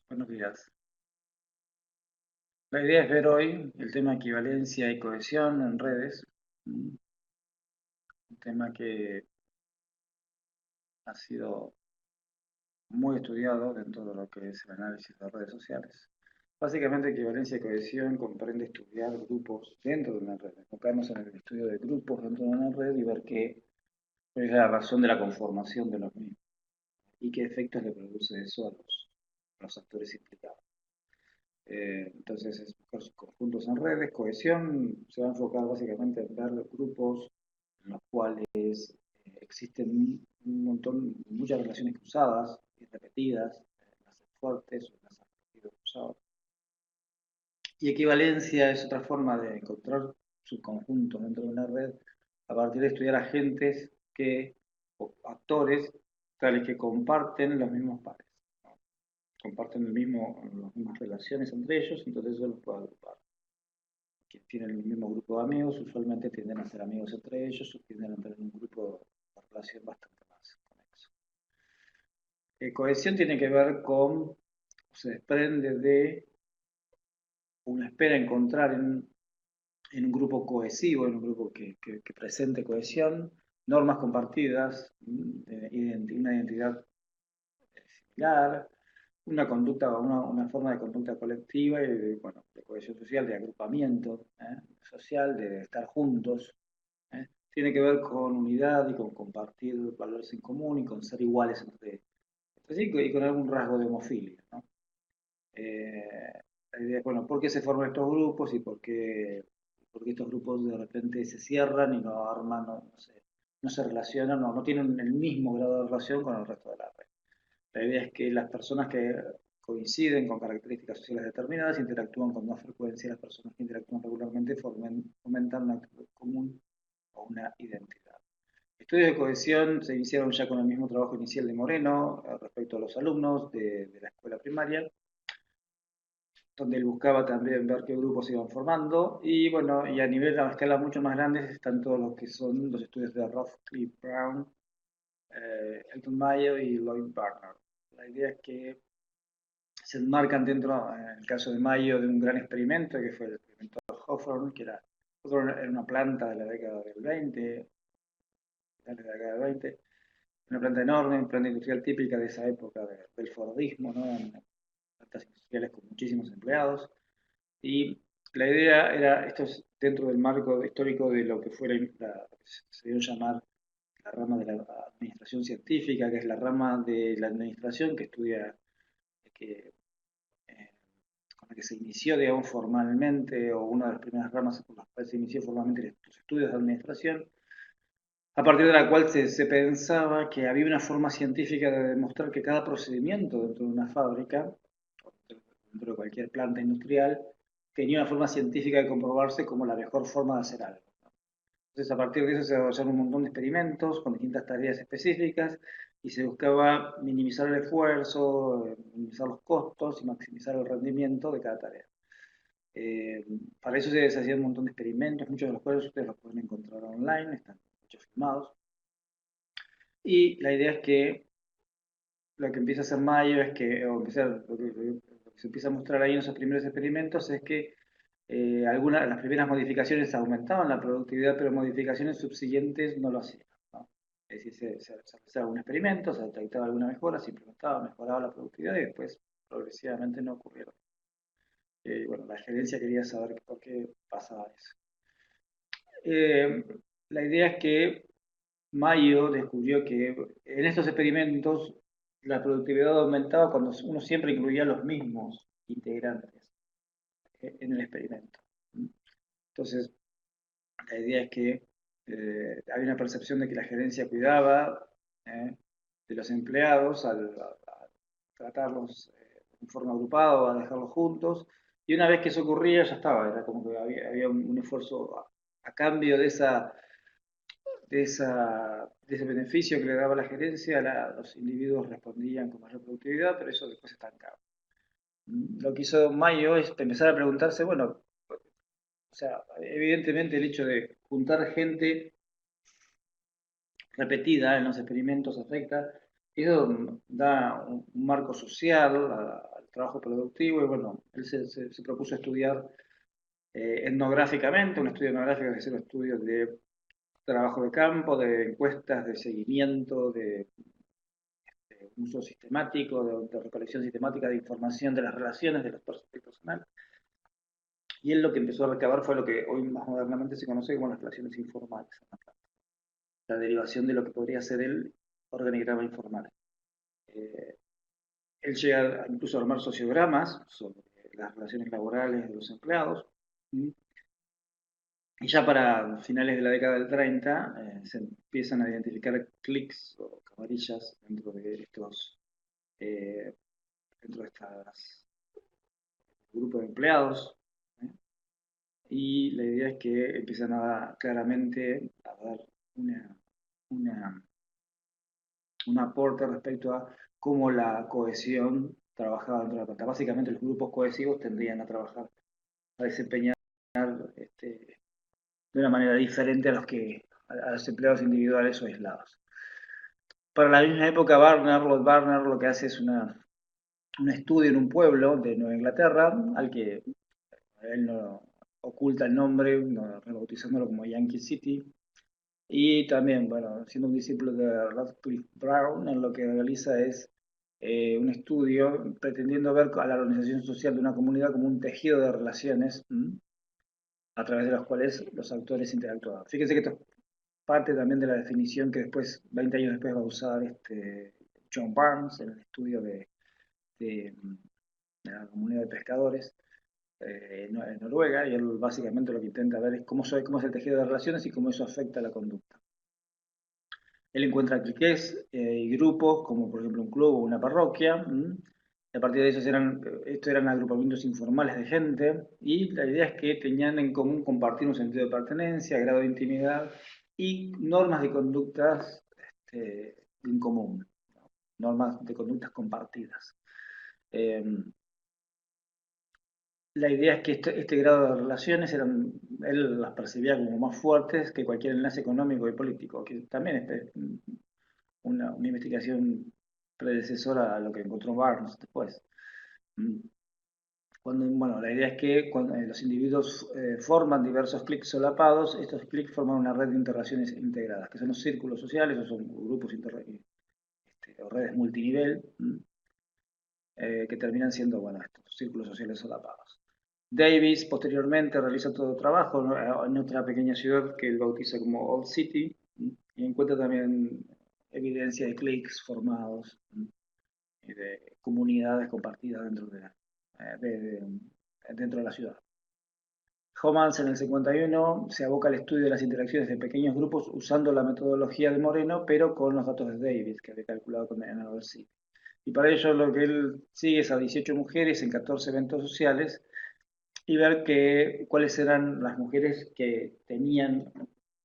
Buenos días. La idea es ver hoy el tema equivalencia y cohesión en redes, un tema que ha sido muy estudiado dentro de lo que es el análisis de redes sociales. Básicamente, equivalencia y cohesión comprende estudiar grupos dentro de una red, enfocarnos en el estudio de grupos dentro de una red y ver cuál es la razón de la conformación de los mismos y qué efectos le produce eso a los actores implicados. Entonces, es buscar sus conjuntos en redes. Cohesión se va a enfocar básicamente en ver grupos en los cuales existen un montón, muchas relaciones cruzadas y repetidas, enlaces fuertes o enlaces repetidos cruzados. Y equivalencia es otra forma de encontrar subconjuntos dentro de una red a partir de estudiar agentes o actores tales que comparten los mismos pares, ¿no? Comparten las mismas relaciones entre ellos, entonces eso los puede agrupar. Que tienen el mismo grupo de amigos, usualmente tienden a ser amigos entre ellos o tienden a tener un grupo de relación bastante más conexo. Cohesión tiene que ver con, se desprende de uno espera encontrar en un grupo cohesivo, en un grupo que presente cohesión, normas compartidas, una identidad similar, una conducta, una forma de conducta colectiva y bueno, de cohesión social, de agrupamiento social, de estar juntos. Tiene que ver con unidad y con compartir valores en común y con ser iguales entre sí y con algún rasgo de homofilia, ¿no? Eh, la idea es, bueno, ¿por qué se forman estos grupos y por qué estos grupos de repente se cierran y no arman, no se relacionan, no tienen el mismo grado de relación con el resto de la red? La idea es que las personas que coinciden con características sociales determinadas interactúan con más frecuencia, las personas que interactúan regularmente fomentan una actitud común o una identidad. Estudios de cohesión se iniciaron ya con el mismo trabajo inicial de Moreno respecto a los alumnos de la escuela primaria, donde él buscaba también ver qué grupos se iban formando. Y bueno, y a nivel a escala mucho más grandes están todos los que son los estudios de Rothschild Brown, Elton Mayo y Lloyd Barnard. La idea es que se enmarcan dentro, en el caso de Mayo, de un gran experimento que fue el experimento de Hawthorne, Hawthorne era una planta de la década del 20, de la década del 20, una planta enorme, una planta industrial típica de esa época del Fordismo, ¿no? En plantas industriales con muchísimos empleados. Y la idea era, esto es dentro del marco histórico de lo que fue se dio llamar la rama de la administración científica, que es la rama de la administración que estudia, que, eh, con la que se inició, digamos, formalmente, o una de las primeras ramas por las cuales se inició formalmente los estudios de administración, a partir de la cual se pensaba que había una forma científica de demostrar que cada procedimiento dentro de una fábrica, dentro de cualquier planta industrial, tenía una forma científica de comprobarse como la mejor forma de hacer algo. Entonces, a partir de eso se desarrollaron un montón de experimentos con distintas tareas específicas y se buscaba minimizar el esfuerzo, minimizar los costos y maximizar el rendimiento de cada tarea. Eh, para eso se hacían un montón de experimentos, muchos de los cuales ustedes los pueden encontrar online, están muchos filmados. Y la idea es que lo que empieza a hacer Mayo es que, o empezar, lo que se empieza a mostrar ahí en esos primeros experimentos es que las primeras modificaciones aumentaban la productividad, pero modificaciones subsiguientes no lo hacían, ¿no? Es decir, se hacía un experimento, se detectaba alguna mejora, se implementaba, mejoraba la productividad y después progresivamente no ocurrieron. Bueno, la gerencia quería saber por qué pasaba eso. Eh, la idea es que Mayo descubrió que en estos experimentos la productividad aumentaba cuando uno siempre incluía los mismos integrantes en el experimento. Entonces, la idea es que hay una percepción de que la gerencia cuidaba de los empleados al tratarlos en forma agrupada o a dejarlos juntos. Y una vez que eso ocurría, ya estaba, era como que había un esfuerzo a cambio de ese beneficio que le daba la gerencia, los individuos respondían con mayor productividad, pero eso después se estancaba. Lo que hizo Mayo es empezar a preguntarse, bueno, o sea, evidentemente el hecho de juntar gente repetida en los experimentos afecta, eso da un marco social al trabajo productivo y bueno, él se propuso estudiar etnográficamente, un estudio etnográfico, es decir, estudios de trabajo de campo, de encuestas, de seguimiento, de uso sistemático, de recolección sistemática de información de las relaciones de los personales. Y él lo que empezó a recabar fue lo que hoy más modernamente se conoce como las relaciones informales, la derivación de lo que podría ser el organigrama informal. Eh, Él llega incluso a armar sociogramas sobre las relaciones laborales de los empleados. Y ya para finales de la década del 30 se empiezan a identificar clics o camarillas eh, dentro de estos grupos de empleados. ¿eh? Y la idea es que empiezan claramente a dar una, una, un aporte respecto a cómo la cohesión trabajaba dentro de la planta. Básicamente los grupos cohesivos tendrían a trabajar, a desempeñar de una manera diferente a los empleados individuales o aislados. Para la misma época, Lord Barner lo que hace es un estudio en un pueblo de Nueva Inglaterra, al que él no oculta el nombre, rebautizándolo como Yankee City. Y también, bueno, siendo un discípulo de Radcliffe Brown, en lo que realiza es un estudio pretendiendo ver a la organización social de una comunidad como un tejido de relaciones a través de las cuales los actores interactuaban. Fíjense que esto es parte también de la definición que después, 20 años después, va a usar John Barnes en el estudio de la comunidad de pescadores en Noruega, y él básicamente lo que intenta ver es cómo es el tejido de relaciones y cómo eso afecta a la conducta. Él encuentra cliqués y grupos, como por ejemplo un club o una parroquia, y a partir de esos estos eran agrupamientos informales de gente, y la idea es que tenían en común compartir un sentido de pertenencia, grado de intimidad y normas de conductas en común, ¿no? Normas de conductas compartidas. La idea es que este grado de relaciones él las percibía como más fuertes que cualquier enlace económico y político, que también es una investigación predecesora a lo que encontró Barnes después. Bueno, la idea es que cuando los individuos forman diversos clics solapados, estos clics forman una red de interrelaciones integradas, que son los círculos sociales o son grupos o redes multinivel, que terminan siendo, bueno, estos círculos sociales solapados. Davis posteriormente realiza todo trabajo en otra pequeña ciudad que él bautiza como Old City y encuentra también evidencia de clics formados y de comunidades compartidas dentro de la ciudad. Homans en el 51 se aboca al estudio de las interacciones de pequeños grupos usando la metodología de Moreno, pero con los datos de Davis, que había calculado en Old City. Y para ello lo que él sigue es a 18 mujeres en 14 eventos sociales y ver cuáles eran las mujeres que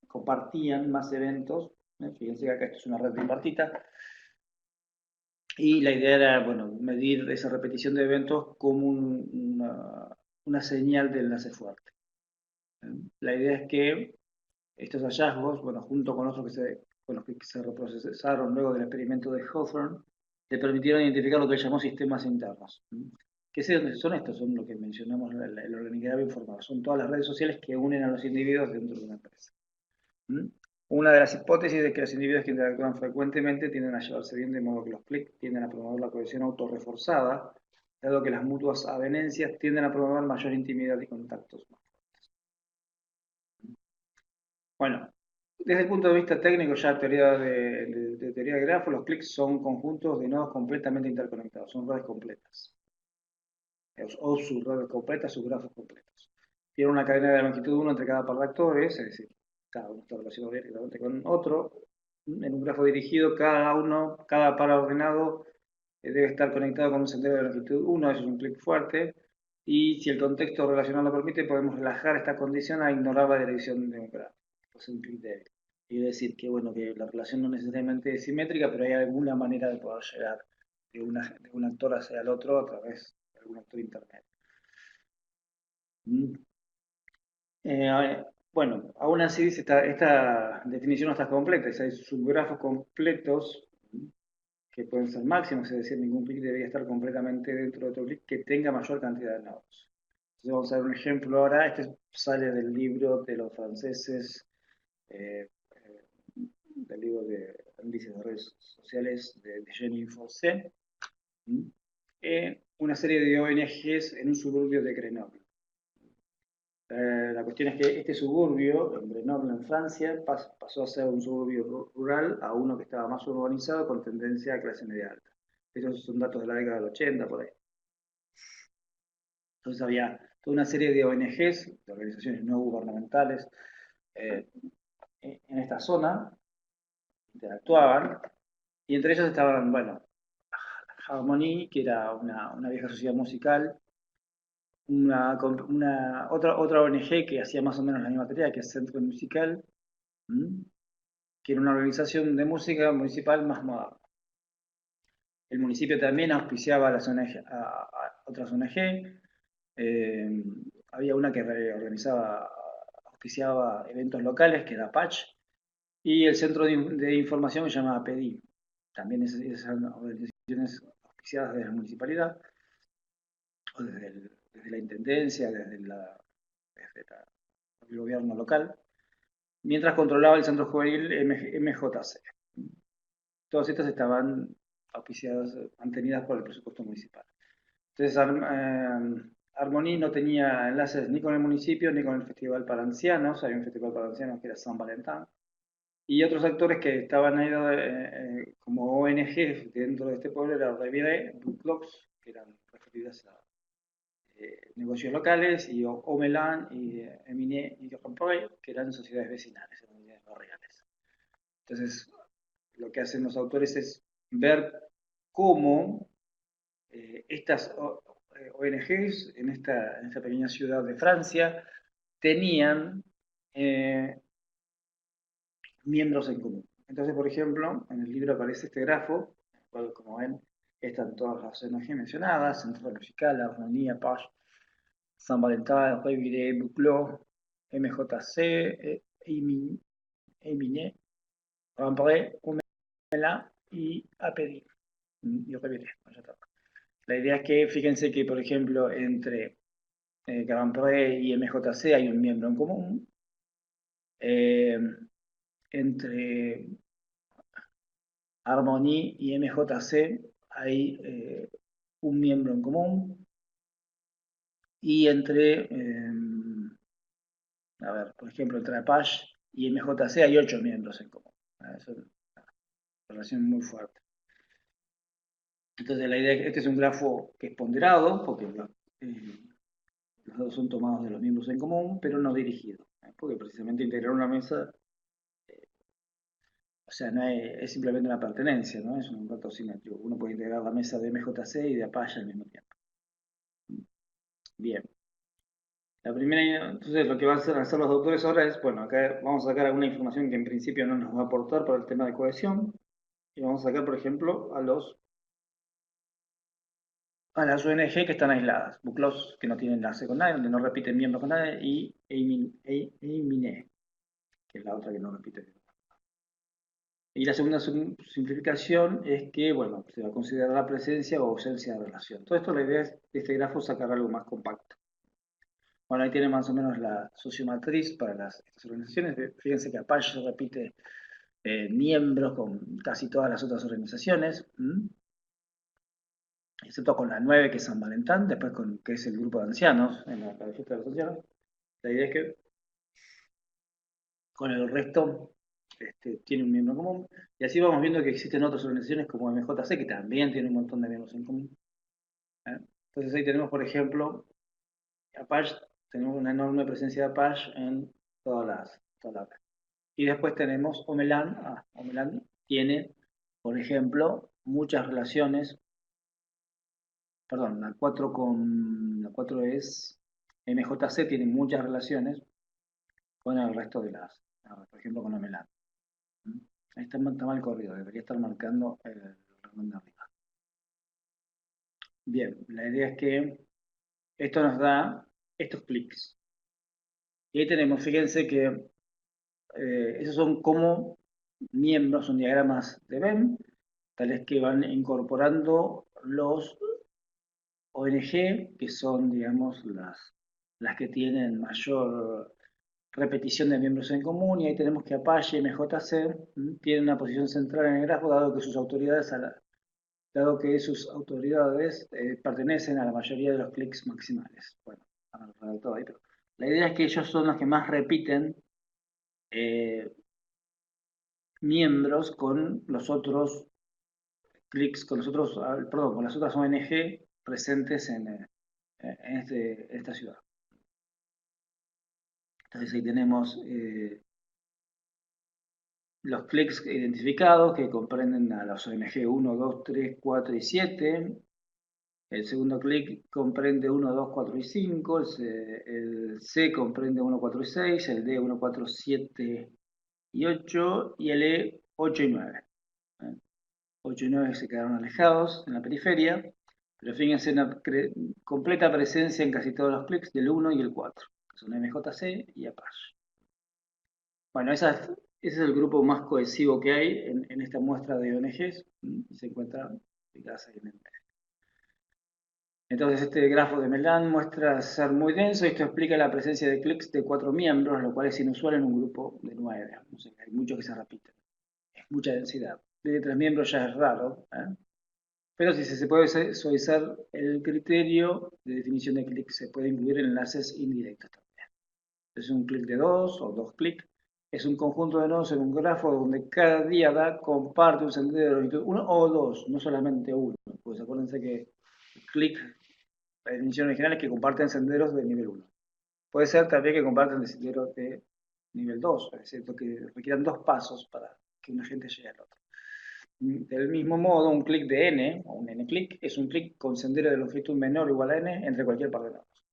compartían más eventos. Fíjense que acá esto es una red tripartita. Y la idea era, bueno, medir esa repetición de eventos como una señal de enlace fuerte. La idea es que estos hallazgos, bueno, junto con otros con los que se reprocesaron luego del experimento de Hawthorne, le permitieron identificar lo que llamó sistemas internos. ¿Qué son estos? Son lo que mencionamos en el organigrama informado. Son todas las redes sociales que unen a los individuos dentro de una empresa. Una de las hipótesis es que los individuos que interactúan frecuentemente tienden a llevarse bien, de modo que los clics tienden a promover la cohesión autorreforzada, dado que las mutuas avenencias tienden a promover mayor intimidad y contactos más fuertes. Bueno, desde el punto de vista técnico, ya teoría de teoría de grafos, los clics son conjuntos de nodos completamente interconectados, son redes completas. O sus redes completas, sus grafos completos. Tiene una cadena de longitud 1 entre cada par de actores, es decir, cada uno está relacionado directamente con otro. En un grafo dirigido, cada par ordenado debe estar conectado con un sendero de longitud 1, eso es un clic fuerte. Y si el contexto relacional lo permite, podemos relajar esta condición a ignorar la dirección de un grafo. Es un clic débil. Quiere decir que, bueno, que la relación no necesariamente es simétrica, pero hay alguna manera de poder llegar de un actor hacia el otro a través de algún actor intermedio. Bueno, aún así esta definición no está completa. Hay subgrafos completos que pueden ser máximos, es decir, ningún clic debería estar completamente dentro de otro clic que tenga mayor cantidad de nodos. Entonces vamos a ver un ejemplo ahora. Este sale del libro de los franceses, eh, del libro de índices de redes sociales de Jenny Fossé, una serie de ONGs en un suburbio de Grenoble. La cuestión es que este suburbio, en Grenoble, en Francia, pasó a ser un suburbio rural a uno que estaba más urbanizado con tendencia a clase media alta. Estos son datos de la década del 80, por ahí. Entonces había toda una serie de ONGs, de organizaciones no gubernamentales, eh, en esta zona, interactuaban, y entre ellas estaban, bueno, Harmony, que era una vieja sociedad musical, otra ONG que hacía más o menos la misma tarea, que es Centro Musical, que era una organización de música municipal más moderna. El municipio también auspiciaba a otras ONG. Había una que auspiciaba eventos locales, que era Patch, y el centro de información que se llamaba PEDI. También esas organizaciones auspiciadas desde la municipalidad, o desde la intendencia, desde el gobierno local, mientras controlaba el centro juvenil MJC. Todas estas estaban auspiciadas, mantenidas por el presupuesto municipal. Entonces, Harmony no tenía enlaces ni con el municipio ni con el Festival para Ancianos. Había un Festival para Ancianos que era San Valentín. Y otros actores que estaban ahí como ONG dentro de este pueblo eran Revier, Blue Clubs, que eran referidas a negocios locales, y Omelan y Eminé y Campoy, que eran sociedades vecinales, sociedades barriales. Entonces, lo que hacen los autores es ver cómo estas ONGs en esta pequeña ciudad de Francia tenían miembros en común. Entonces, por ejemplo, en el libro aparece este grafo, en el cual, como ven, están todas las ONG mencionadas: Centro Musical, Armonía, Page, San Valentin, Reviré, Buclot, MJC, Eminé, Rambré, Umela y APD. Y Reviré. La idea es que, fíjense que, por ejemplo, entre Grand Prix y MJC hay un miembro en común. Entre Harmony y MJC hay un miembro en común. Y a ver, por ejemplo, entre Apache y MJC hay 8 miembros en común. Es una relación muy fuerte. Entonces la idea es que este es un grafo que es ponderado, porque los datos son tomados de los miembros en común, pero no dirigido, porque precisamente integrar una mesa, o sea, no es simplemente una pertenencia, ¿no? Es un dato simétrico. Uno puede integrar la mesa de MJC y de Apache al mismo tiempo. Bien. La primera, entonces lo que van a hacer los doctores ahora es, bueno, acá vamos a sacar alguna información que en principio no nos va a aportar para el tema de cohesión, y vamos a sacar, por ejemplo, a las ONG que están aisladas, Buclos, que no tienen enlace con nadie, donde no repiten miembros con nadie, y Eiminé, que es la otra que no repite. Y la segunda simplificación es que, bueno, se va a considerar la presencia o ausencia de relación. Todo esto, la idea es de este grafo sacar algo más compacto. Bueno, ahí tiene más o menos la sociomatriz para estas organizaciones. Fíjense que Apache repite miembros con casi todas las otras organizaciones, excepto con la 9, que es San Valentín, después que es el grupo de ancianos, en la fiesta de los ancianos. La idea es que con el resto tiene un miembro común. Y así vamos viendo que existen otras organizaciones como MJC, que también tiene un montón de miembros en común. Entonces ahí tenemos, por ejemplo, Apache, tenemos una enorme presencia de Apache en todas las. Y después tenemos Omelan. Omelan tiene, por ejemplo, muchas relaciones. Perdón, la 4 es MJC, tiene muchas relaciones con el resto de por ejemplo, con Omelan. Ahí está mal corrido, debería estar marcando el renglón de arriba. Bien, la idea es que esto nos da estos clics. Y ahí tenemos, fíjense que esos son como miembros, son diagramas de Venn, tales que van incorporando los ONG, que son, digamos, las que tienen mayor repetición de miembros en común, y ahí tenemos que Apache y MJC tienen una posición central en el grafo, dado que sus autoridades pertenecen a la mayoría de los clics maximales. Bueno, todo ahí, pero la idea es que ellos son los que más repiten miembros con los otros clics, con los otros, perdón, con las otras ONG presentes en esta ciudad. Entonces ahí tenemos los clics identificados que comprenden a las ONG 1, 2, 3, 4 y 7. El segundo clic comprende 1, 2, 4 y 5. El C comprende 1, 4 y 6. El D 1, 4, 7 y 8. Y el E 8 y 9. 8 y 9 se quedaron alejados en la periferia. Pero fíjense en la completa presencia en casi todos los clics del 1 y el 4, que son MJC y Apache. Bueno, ese es el grupo más cohesivo que hay en esta muestra de ONGs. Se encuentran ubicadas ahí en el medio. Entonces este grafo de Melan muestra ser muy denso y esto explica la presencia de clics de 4 miembros, lo cual es inusual en un grupo de 9. O sea, hay muchos que se repiten. Es mucha densidad. De 3 miembros ya es raro, pero si se puede suavizar el criterio de definición de clics, se puede incluir enlaces indirectos también. Es un clic de 2 o 2 clics. Es un conjunto de nodos en un grafo donde cada diada comparte un sendero de longitud 1 o 2, no solamente uno. Pues acuérdense que el clic, la definición original es que comparten senderos de nivel 1. Puede ser también que compartan senderos de nivel 2, es decir, que requieran 2 pasos para que un agente llegue al otro. Del mismo modo, un clic de n, o un n-clic, es un clic con sendero de longitud menor o igual a n entre cualquier par de nodos.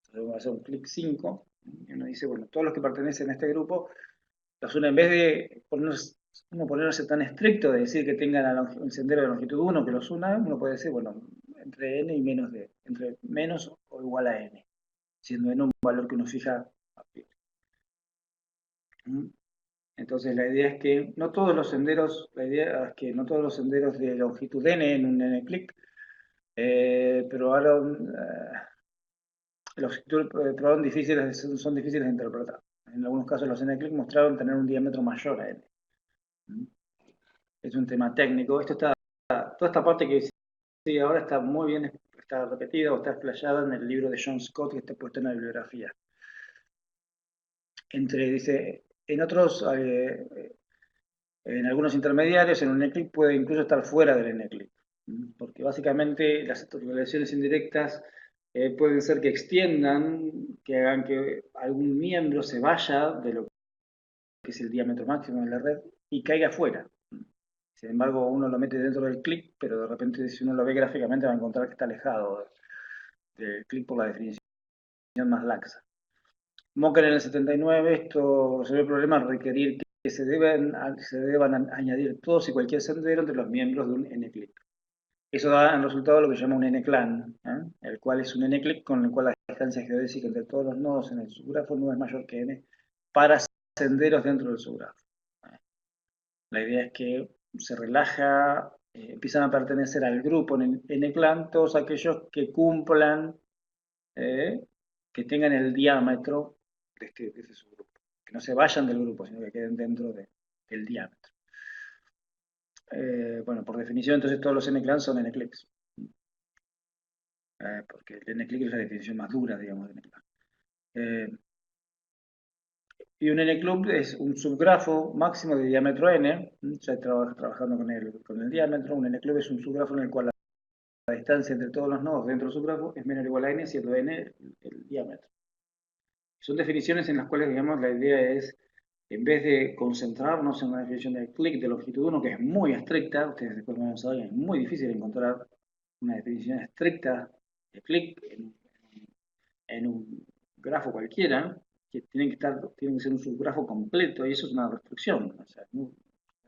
Entonces vamos a hacer un clic 5, y uno dice, bueno, todos los que pertenecen a este grupo, en vez de ponerse tan estricto de decir que tengan un sendero de longitud 1 que los una, uno puede decir, bueno, entre n y entre menos o igual a n, siendo n un valor que uno fija a pie. Entonces la idea es que no todos los senderos, la idea es que no todos los senderos de longitud n en un n-click, pero ahora los son difíciles de interpretar. En algunos casos los n-click mostraron tener un diámetro mayor a n. Es un tema técnico. Toda esta parte que sí, ahora está muy bien, está repetida o está explayada en el libro de John Scott que está puesto en la bibliografía. Dice, en otros, en algunos intermediarios, en un n-click puede incluso estar fuera del n-click, porque básicamente las relaciones indirectas pueden ser que extiendan, que hagan que algún miembro se vaya de lo que es el diámetro máximo de la red y caiga fuera. Sin embargo, uno lo mete dentro del click, pero de repente si uno lo ve gráficamente va a encontrar que está alejado del click por la definición más laxa. Mocker en el 79, esto resolvió el problema al requerir que se deban añadir todos y cualquier sendero entre los miembros de un n-click. Eso da en resultado lo que se llama un n-clan, el cual es un n-click con el cual la distancia geodésica entre todos los nodos en el subgrafo no es mayor que n para senderos dentro del subgrafo. La idea es que se relaja, empiezan a pertenecer al grupo en n-clan todos aquellos que cumplan, que tengan el diámetro de ese subgrupo. Que no se vayan del grupo, sino que queden dentro del diámetro. Bueno, por definición, entonces todos los n-clans son n-clicks. Porque el n-click es la definición más dura, digamos, de n-clan. Y un n-club es un subgrafo máximo de diámetro n, ya trabajando con el diámetro. Un n-club es un subgrafo en el cual la distancia entre todos los nodos dentro del subgrafo es menor o igual a n, siendo n el diámetro. Son definiciones en las cuales, digamos, la idea es, en vez de concentrarnos en una definición de clic de longitud 1, que es muy estricta, ustedes después me van a saber, es muy difícil encontrar una definición estricta de clic en un grafo cualquiera, que tiene que ser un subgrafo completo, y eso es una restricción. O sea, no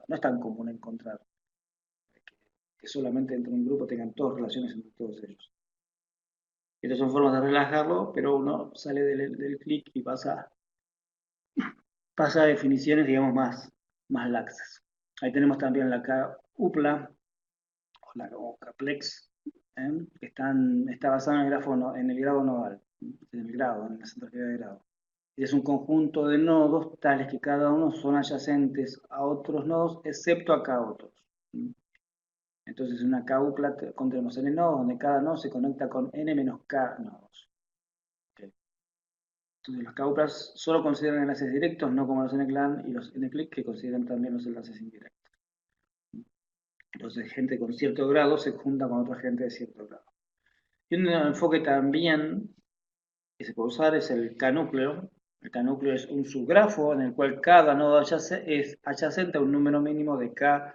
es tan común encontrar que solamente dentro de un grupo tengan todas relaciones entre todos ellos. Estas son formas de relajarlo, pero uno sale del clic y pasa a definiciones, digamos, más laxas. Ahí tenemos también la UPLA, o Kaplex, que está basado en el grado nodal, en la centralidad de grado. Es un conjunto de nodos tales que cada uno son adyacentes a otros nodos, excepto a K otros. Entonces, una K-upla contenemos n nodos, donde cada nodo se conecta con n menos K nodos. Okay. Entonces, los K-uplas solo consideran enlaces directos, no como los n-clan y los n-click, que consideran también los enlaces indirectos. Entonces, gente con cierto grado se junta con otra gente de cierto grado. Y un enfoque también que se puede usar es el K-núcleo. El K-núcleo es un subgrafo en el cual cada nodo es adyacente a un número mínimo de K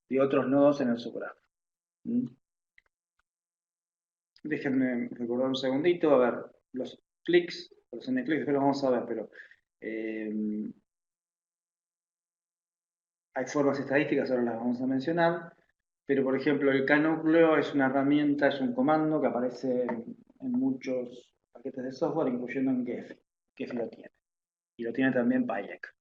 de otros nodos en el subgrafo. Déjenme recordar un segundito, a ver, los clics, los n-clics, después los vamos a ver, pero hay formas estadísticas, ahora las vamos a mencionar, pero por ejemplo el K-núcleo es una herramienta, es un comando que aparece en muchos paquetes de software, incluyendo en Gephi. Gephi lo tiene. Y lo tiene también Payek.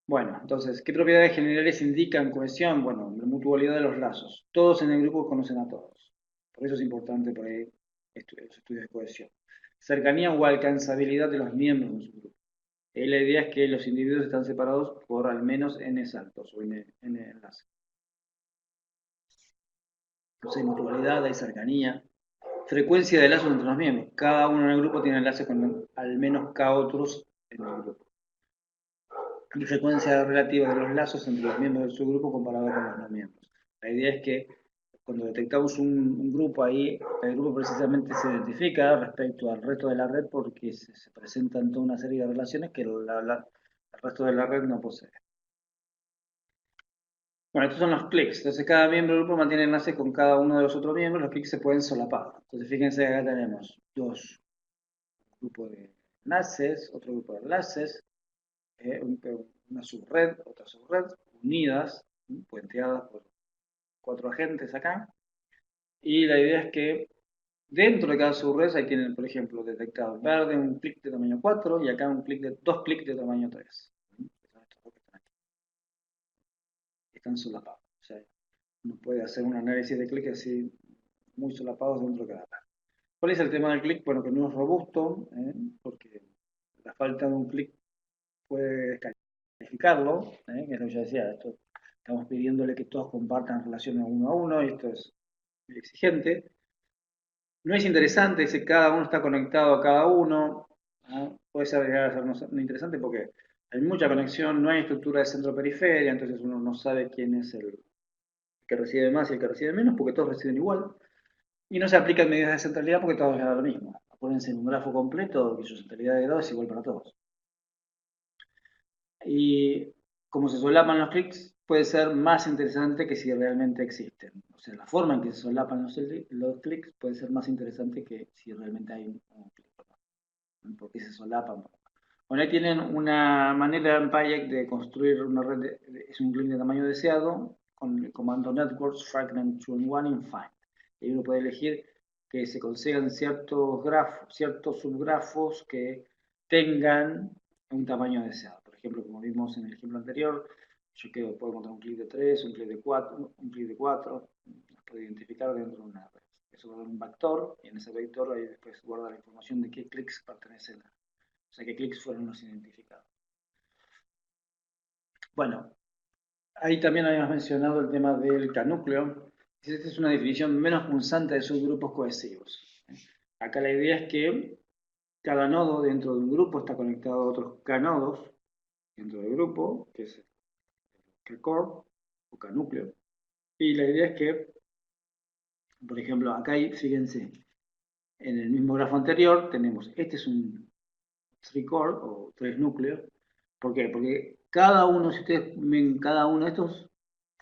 Bueno, entonces, ¿qué propiedades generales indican cohesión? Bueno, la mutualidad de los lazos. Todos en el grupo conocen a todos. Por eso es importante por ahí los estudios de cohesión. Cercanía o alcanzabilidad de los miembros de su grupo. La idea es que los individuos están separados por al menos n saltos o n enlaces. Entonces hay mutualidad, hay cercanía. Frecuencia de lazos entre los miembros. Cada uno en el grupo tiene enlaces con al menos k otros en el grupo. Y frecuencia relativa de los lazos entre los miembros de su grupo comparado con los no miembros. La idea es que cuando detectamos un grupo ahí, el grupo precisamente se identifica respecto al resto de la red porque se presentan toda una serie de relaciones que el resto de la red no posee. Bueno, estos son los clics. Entonces cada miembro del grupo mantiene enlaces con cada uno de los otros miembros. Los clics se pueden solapar. Entonces fíjense que acá tenemos dos grupos de enlaces, otro grupo de enlaces, una subred, otra subred, unidas, puenteadas por 4 agentes acá. Y la idea es que dentro de cada subred ahí tienen, por ejemplo, detectado verde un clic de tamaño 4 y acá dos clics de tamaño 3. Están solapados. O sea, uno puede hacer un análisis de clic así muy solapados dentro de cada red. ¿Cuál es el tema del clic? Bueno, que no es robusto, porque la falta de un clic puede descalificarlo, que es lo que yo decía, estamos pidiéndole que todos compartan relaciones uno a uno, y esto es muy exigente. No es interesante si cada uno está conectado a cada uno, puede ser no interesante porque hay mucha conexión, no hay estructura de centro-periferia, entonces uno no sabe quién es el que recibe más y el que recibe menos, porque todos reciben igual. Y no se aplican medidas de centralidad porque todos les da lo mismo. Acuérdense en un grafo completo que su centralidad de grado es igual para todos. Y como se solapan los clics, puede ser más interesante que si realmente existen. O sea, la forma en que se solapan los clics puede ser más interesante que si realmente hay un clic. Porque se solapan. Bueno, ahí tienen una manera en Payek de construir una red, es un clic de tamaño deseado, con el comando networks fragment 2 in 1 in find. Y uno puede elegir que se consigan ciertos subgrafos que tengan un tamaño deseado. Por ejemplo, como vimos en el ejemplo anterior, puedo encontrar un clic de 3, un clic de 4, un clic de 4, los puedo identificar dentro de una red. Eso va a dar un vector, y en ese vector ahí después guarda la información de qué clics pertenecen a, o sea, qué clics fueron los identificados. Bueno, ahí también habíamos mencionado el tema del K-núcleo. Esta es una definición menos punzante de subgrupos cohesivos. Acá la idea es que cada nodo dentro de un grupo está conectado a otros K-nodos dentro del grupo, que es el core o K-núcleo. Y la idea es que, por ejemplo, acá fíjense, en el mismo grafo anterior tenemos, este es un 3-core o 3 núcleos. ¿Por qué? Porque cada uno, si ustedes ven, cada uno de estos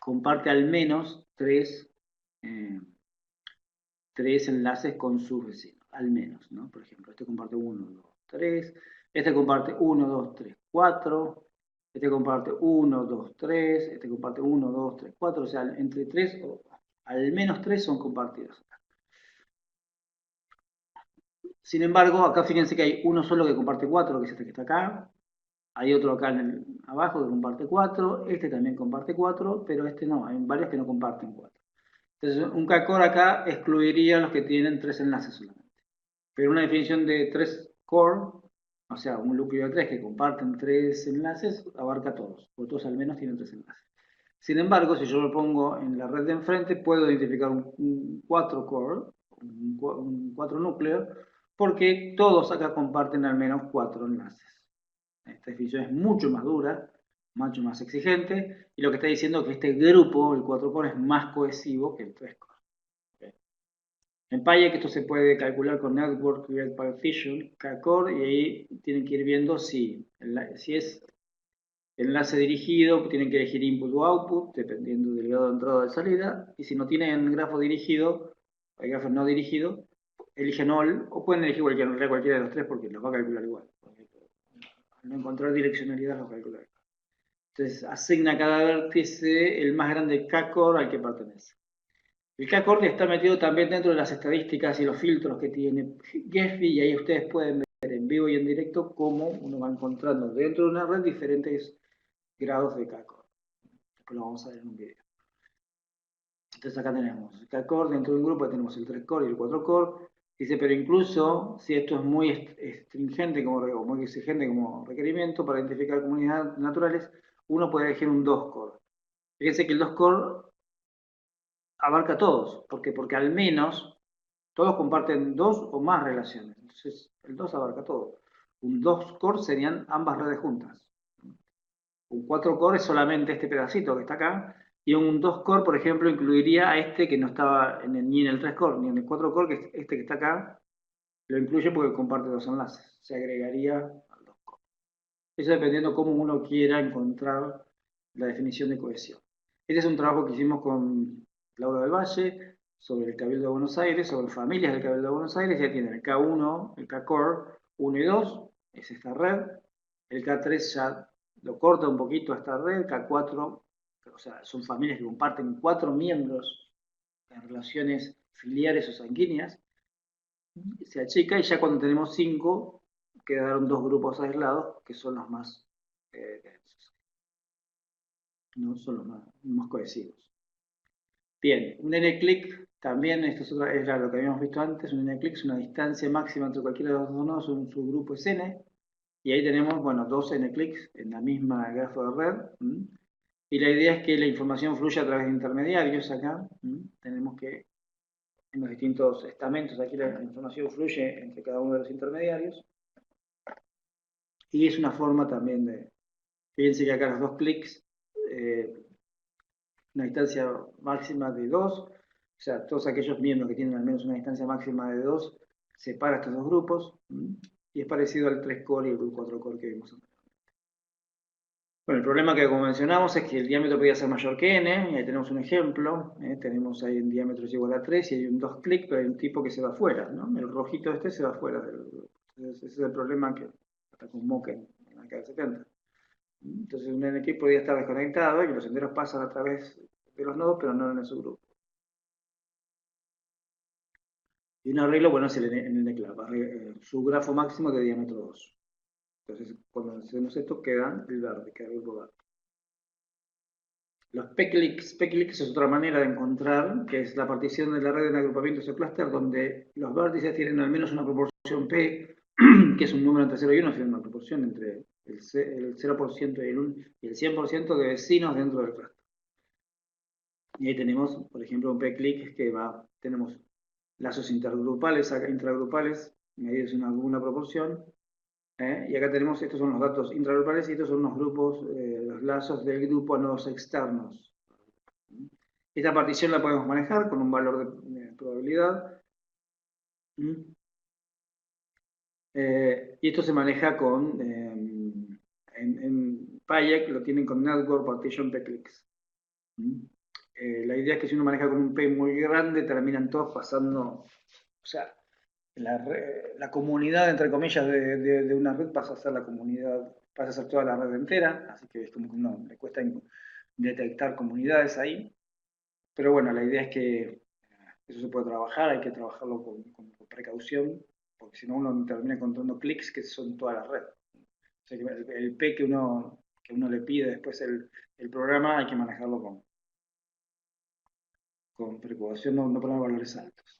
comparte al menos tres enlaces con sus vecinos, al menos, ¿no? Por ejemplo, este comparte 1, 2, 3, este comparte 1, 2, 3, 4, este comparte 1, 2, 3, este comparte 1, 2, 3, 4, o sea, entre 3, o al menos 3 son compartidos. Sin embargo, acá fíjense que hay uno solo que comparte 4, que es este que está acá. Hay otro acá abajo que comparte 4. Este también comparte 4, pero este no. Hay varios que no comparten 4. Entonces, un K-core acá excluiría los que tienen 3 enlaces solamente. Pero una definición de 3 core, o sea, un núcleo de 3 que comparten 3 enlaces, abarca a todos, porque todos al menos tienen 3 enlaces. Sin embargo, si yo lo pongo en la red de enfrente, puedo identificar un 4 core, un 4 núcleo, porque todos acá comparten al menos 4 enlaces. Esta definición es mucho más dura, mucho más exigente, y lo que está diciendo es que este grupo, el 4 core, es más cohesivo que el 3 core. En Payek esto se puede calcular con Network Create Partition, K-core, y ahí tienen que ir viendo si es enlace dirigido, tienen que elegir input o output, dependiendo del grado de entrada o de salida, y si no tienen grafo dirigido, el grafo no dirigido, eligen all, o pueden elegir cualquiera de los tres porque los va a calcular igual. Al no encontrar direccionalidad los calcula igual. Entonces asigna a cada vértice el más grande K-core al que pertenece. El K-core está metido también dentro de las estadísticas y los filtros que tiene Gephi, y ahí ustedes pueden ver en vivo y en directo cómo uno va encontrando dentro de una red diferentes grados de K-core. Después lo vamos a ver en un video. Entonces acá tenemos el K-core, dentro de un grupo tenemos el 3-core y el 4-core. Dice, pero incluso si esto es muy estringente o muy exigente como requerimiento para identificar comunidades naturales, uno puede elegir un 2-core. Fíjense que el 2-core abarca a todos. ¿Por qué? Porque al menos todos comparten 2 o más relaciones. Entonces, el 2 abarca todo. Un 2-core serían ambas redes juntas. Un 4-core es solamente este pedacito que está acá. Y un 2-core, por ejemplo, incluiría a este que no estaba ni en el 3-core ni en el 4-core, que es este que está acá. Lo incluye porque comparte 2 enlaces. Se agregaría al 2-core. Eso dependiendo cómo uno quiera encontrar la definición de cohesión. Este es un trabajo que hicimos con Laura del Valle sobre el Cabildo de Buenos Aires, sobre familias del Cabildo de Buenos Aires. Ya tienen el K1, el K-Core 1 y 2, es esta red. El K3 ya lo corta un poquito a esta red. K4, o sea, son familias que comparten 4 miembros en relaciones filiares o sanguíneas. Se achica y ya cuando tenemos 5, quedaron 2 grupos aislados que son los más densos, ¿no? Son los más cohesivos. Bien, un n-click también, esto es lo que habíamos visto antes, un n-click es una distancia máxima entre cualquiera de los dos nodos, un subgrupo es n, y ahí tenemos, bueno, 2 n-clicks en la misma grafo de red, y la idea es que la información fluya a través de intermediarios acá, tenemos que en los distintos estamentos aquí la información fluye entre cada uno de los intermediarios, y es una forma también de, fíjense que acá los 2 clics, una distancia máxima de 2, o sea, todos aquellos miembros que tienen al menos una distancia máxima de 2, separa estos dos grupos, y es parecido al 3-core y el 4-core que vimos antes. Bueno, el problema que, como mencionamos, es que el diámetro podía ser mayor que n, y ahí tenemos un ejemplo, tenemos ahí un diámetro es igual a 3 y hay un 2 clic, pero hay un tipo que se va fuera, ¿no? El rojito este se va fuera del grupo. Entonces, ese es el problema que hasta con Moken en la década del 70. Entonces, un n-click podía estar desconectado y que los senderos pasan a través de los nodos, pero no en el subgrupo. Y un arreglo, bueno, es el n-clap, su grafo máximo de diámetro 2. Entonces, cuando hacemos esto, queda el verde, queda el grupo verde. Los p-clics es otra manera de encontrar, que es la partición de la red en agrupamientos o clúster, donde los vértices tienen al menos una proporción p, que es un número entre 0 y 1, es una proporción entre el 0% y el 100% de vecinos dentro del clúster. Y ahí tenemos, por ejemplo, un p-click que tenemos lazos intergrupales, intragrupales, medidos en alguna proporción, y acá tenemos, estos son los datos intragrupales y estos son los grupos, los lazos del grupo a nodos externos. Esta partición la podemos manejar con un valor de probabilidad. Y esto se maneja con, en Payek lo tienen con Network Partition P-Clicks. La idea es que si uno maneja con un P muy grande, terminan todos pasando, o sea, la comunidad, entre comillas, de una red pasa a ser la comunidad, pasa a ser toda la red entera, así que es como que uno le cuesta detectar comunidades ahí. Pero bueno, la idea es que eso se puede trabajar, hay que trabajarlo con precaución, porque si no uno termina encontrando clics que son toda la red. O sea que el P que uno le pide después el programa hay que manejarlo con precaución no poner valores altos.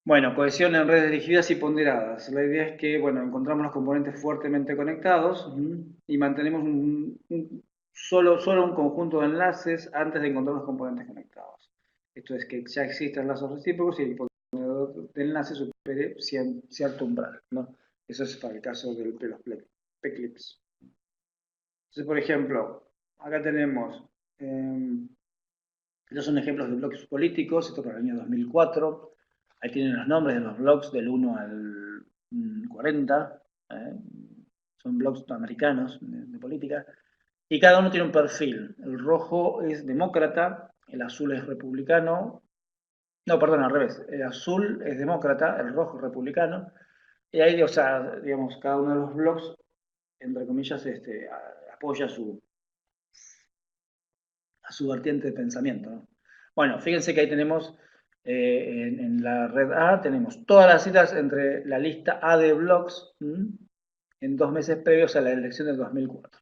Bueno, cohesión en redes dirigidas y ponderadas. La idea es que, bueno, encontramos los componentes fuertemente conectados y mantenemos solo un conjunto de enlaces antes de encontrar los componentes conectados. Esto es que ya existen lazos recíprocos y el ponderador de enlace supere cierto umbral, ¿no? Eso es para el caso de los P-clips. Entonces, por ejemplo, acá tenemos, estos son ejemplos de bloques políticos, esto para el año 2004. Ahí tienen los nombres de los blogs del 1 al 40. Son blogs americanos de política. Y cada uno tiene un perfil. El rojo es demócrata, el azul es republicano. No, perdón, al revés. El azul es demócrata, el rojo es republicano. Y ahí, o sea, digamos, cada uno de los blogs, entre comillas, apoya a su vertiente de pensamiento, ¿no? Bueno, fíjense que ahí tenemos, en la red A, tenemos todas las citas entre la lista A de blogs en 2 meses previos a la elección del 2004.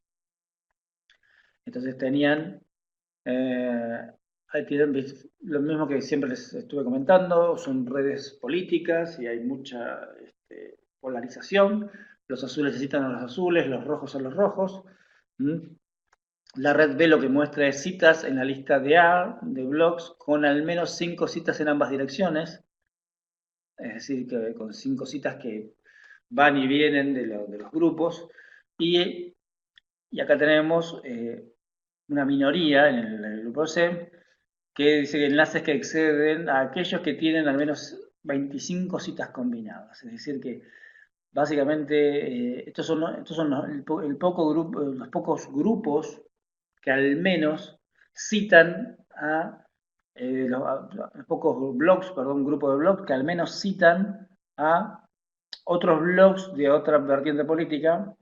Entonces tenían, ahí tienen lo mismo que siempre les estuve comentando, son redes políticas y hay mucha polarización. Los azules se citan a los azules, los rojos a los rojos. La red B lo que muestra es citas en la lista de A de blogs con al menos 5 citas en ambas direcciones, es decir, que con 5 citas que van y vienen de los grupos. Y acá tenemos una minoría en el grupo C que dice que enlaces que exceden a aquellos que tienen al menos 25 citas combinadas. Es decir, que básicamente estos son los pocos grupos que al menos citan a los pocos blogs, perdón, un grupo de blogs que al menos citan a otros blogs de otra vertiente política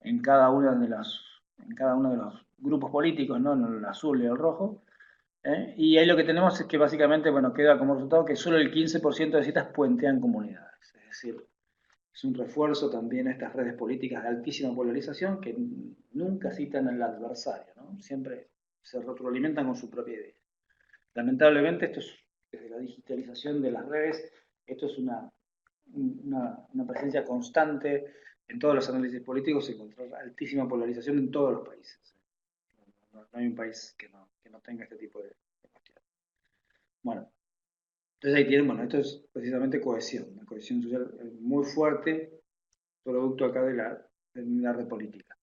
en cada uno de los grupos políticos, ¿no? En el azul y el rojo. Y ahí lo que tenemos es que básicamente, bueno, queda como resultado que solo el 15% de citas puentean comunidades. Es decir, es un refuerzo también a estas redes políticas de altísima polarización que nunca citan al adversario, ¿no? Siempre se retroalimentan con su propia idea. Lamentablemente, desde la digitalización de las redes, esto es una presencia constante en todos los análisis políticos, encontrar altísima polarización en todos los países. No hay un país que no tenga este tipo de cuestiones. Bueno, entonces ahí tienen, bueno, esto es precisamente cohesión, una cohesión social muy fuerte, producto acá de la red política.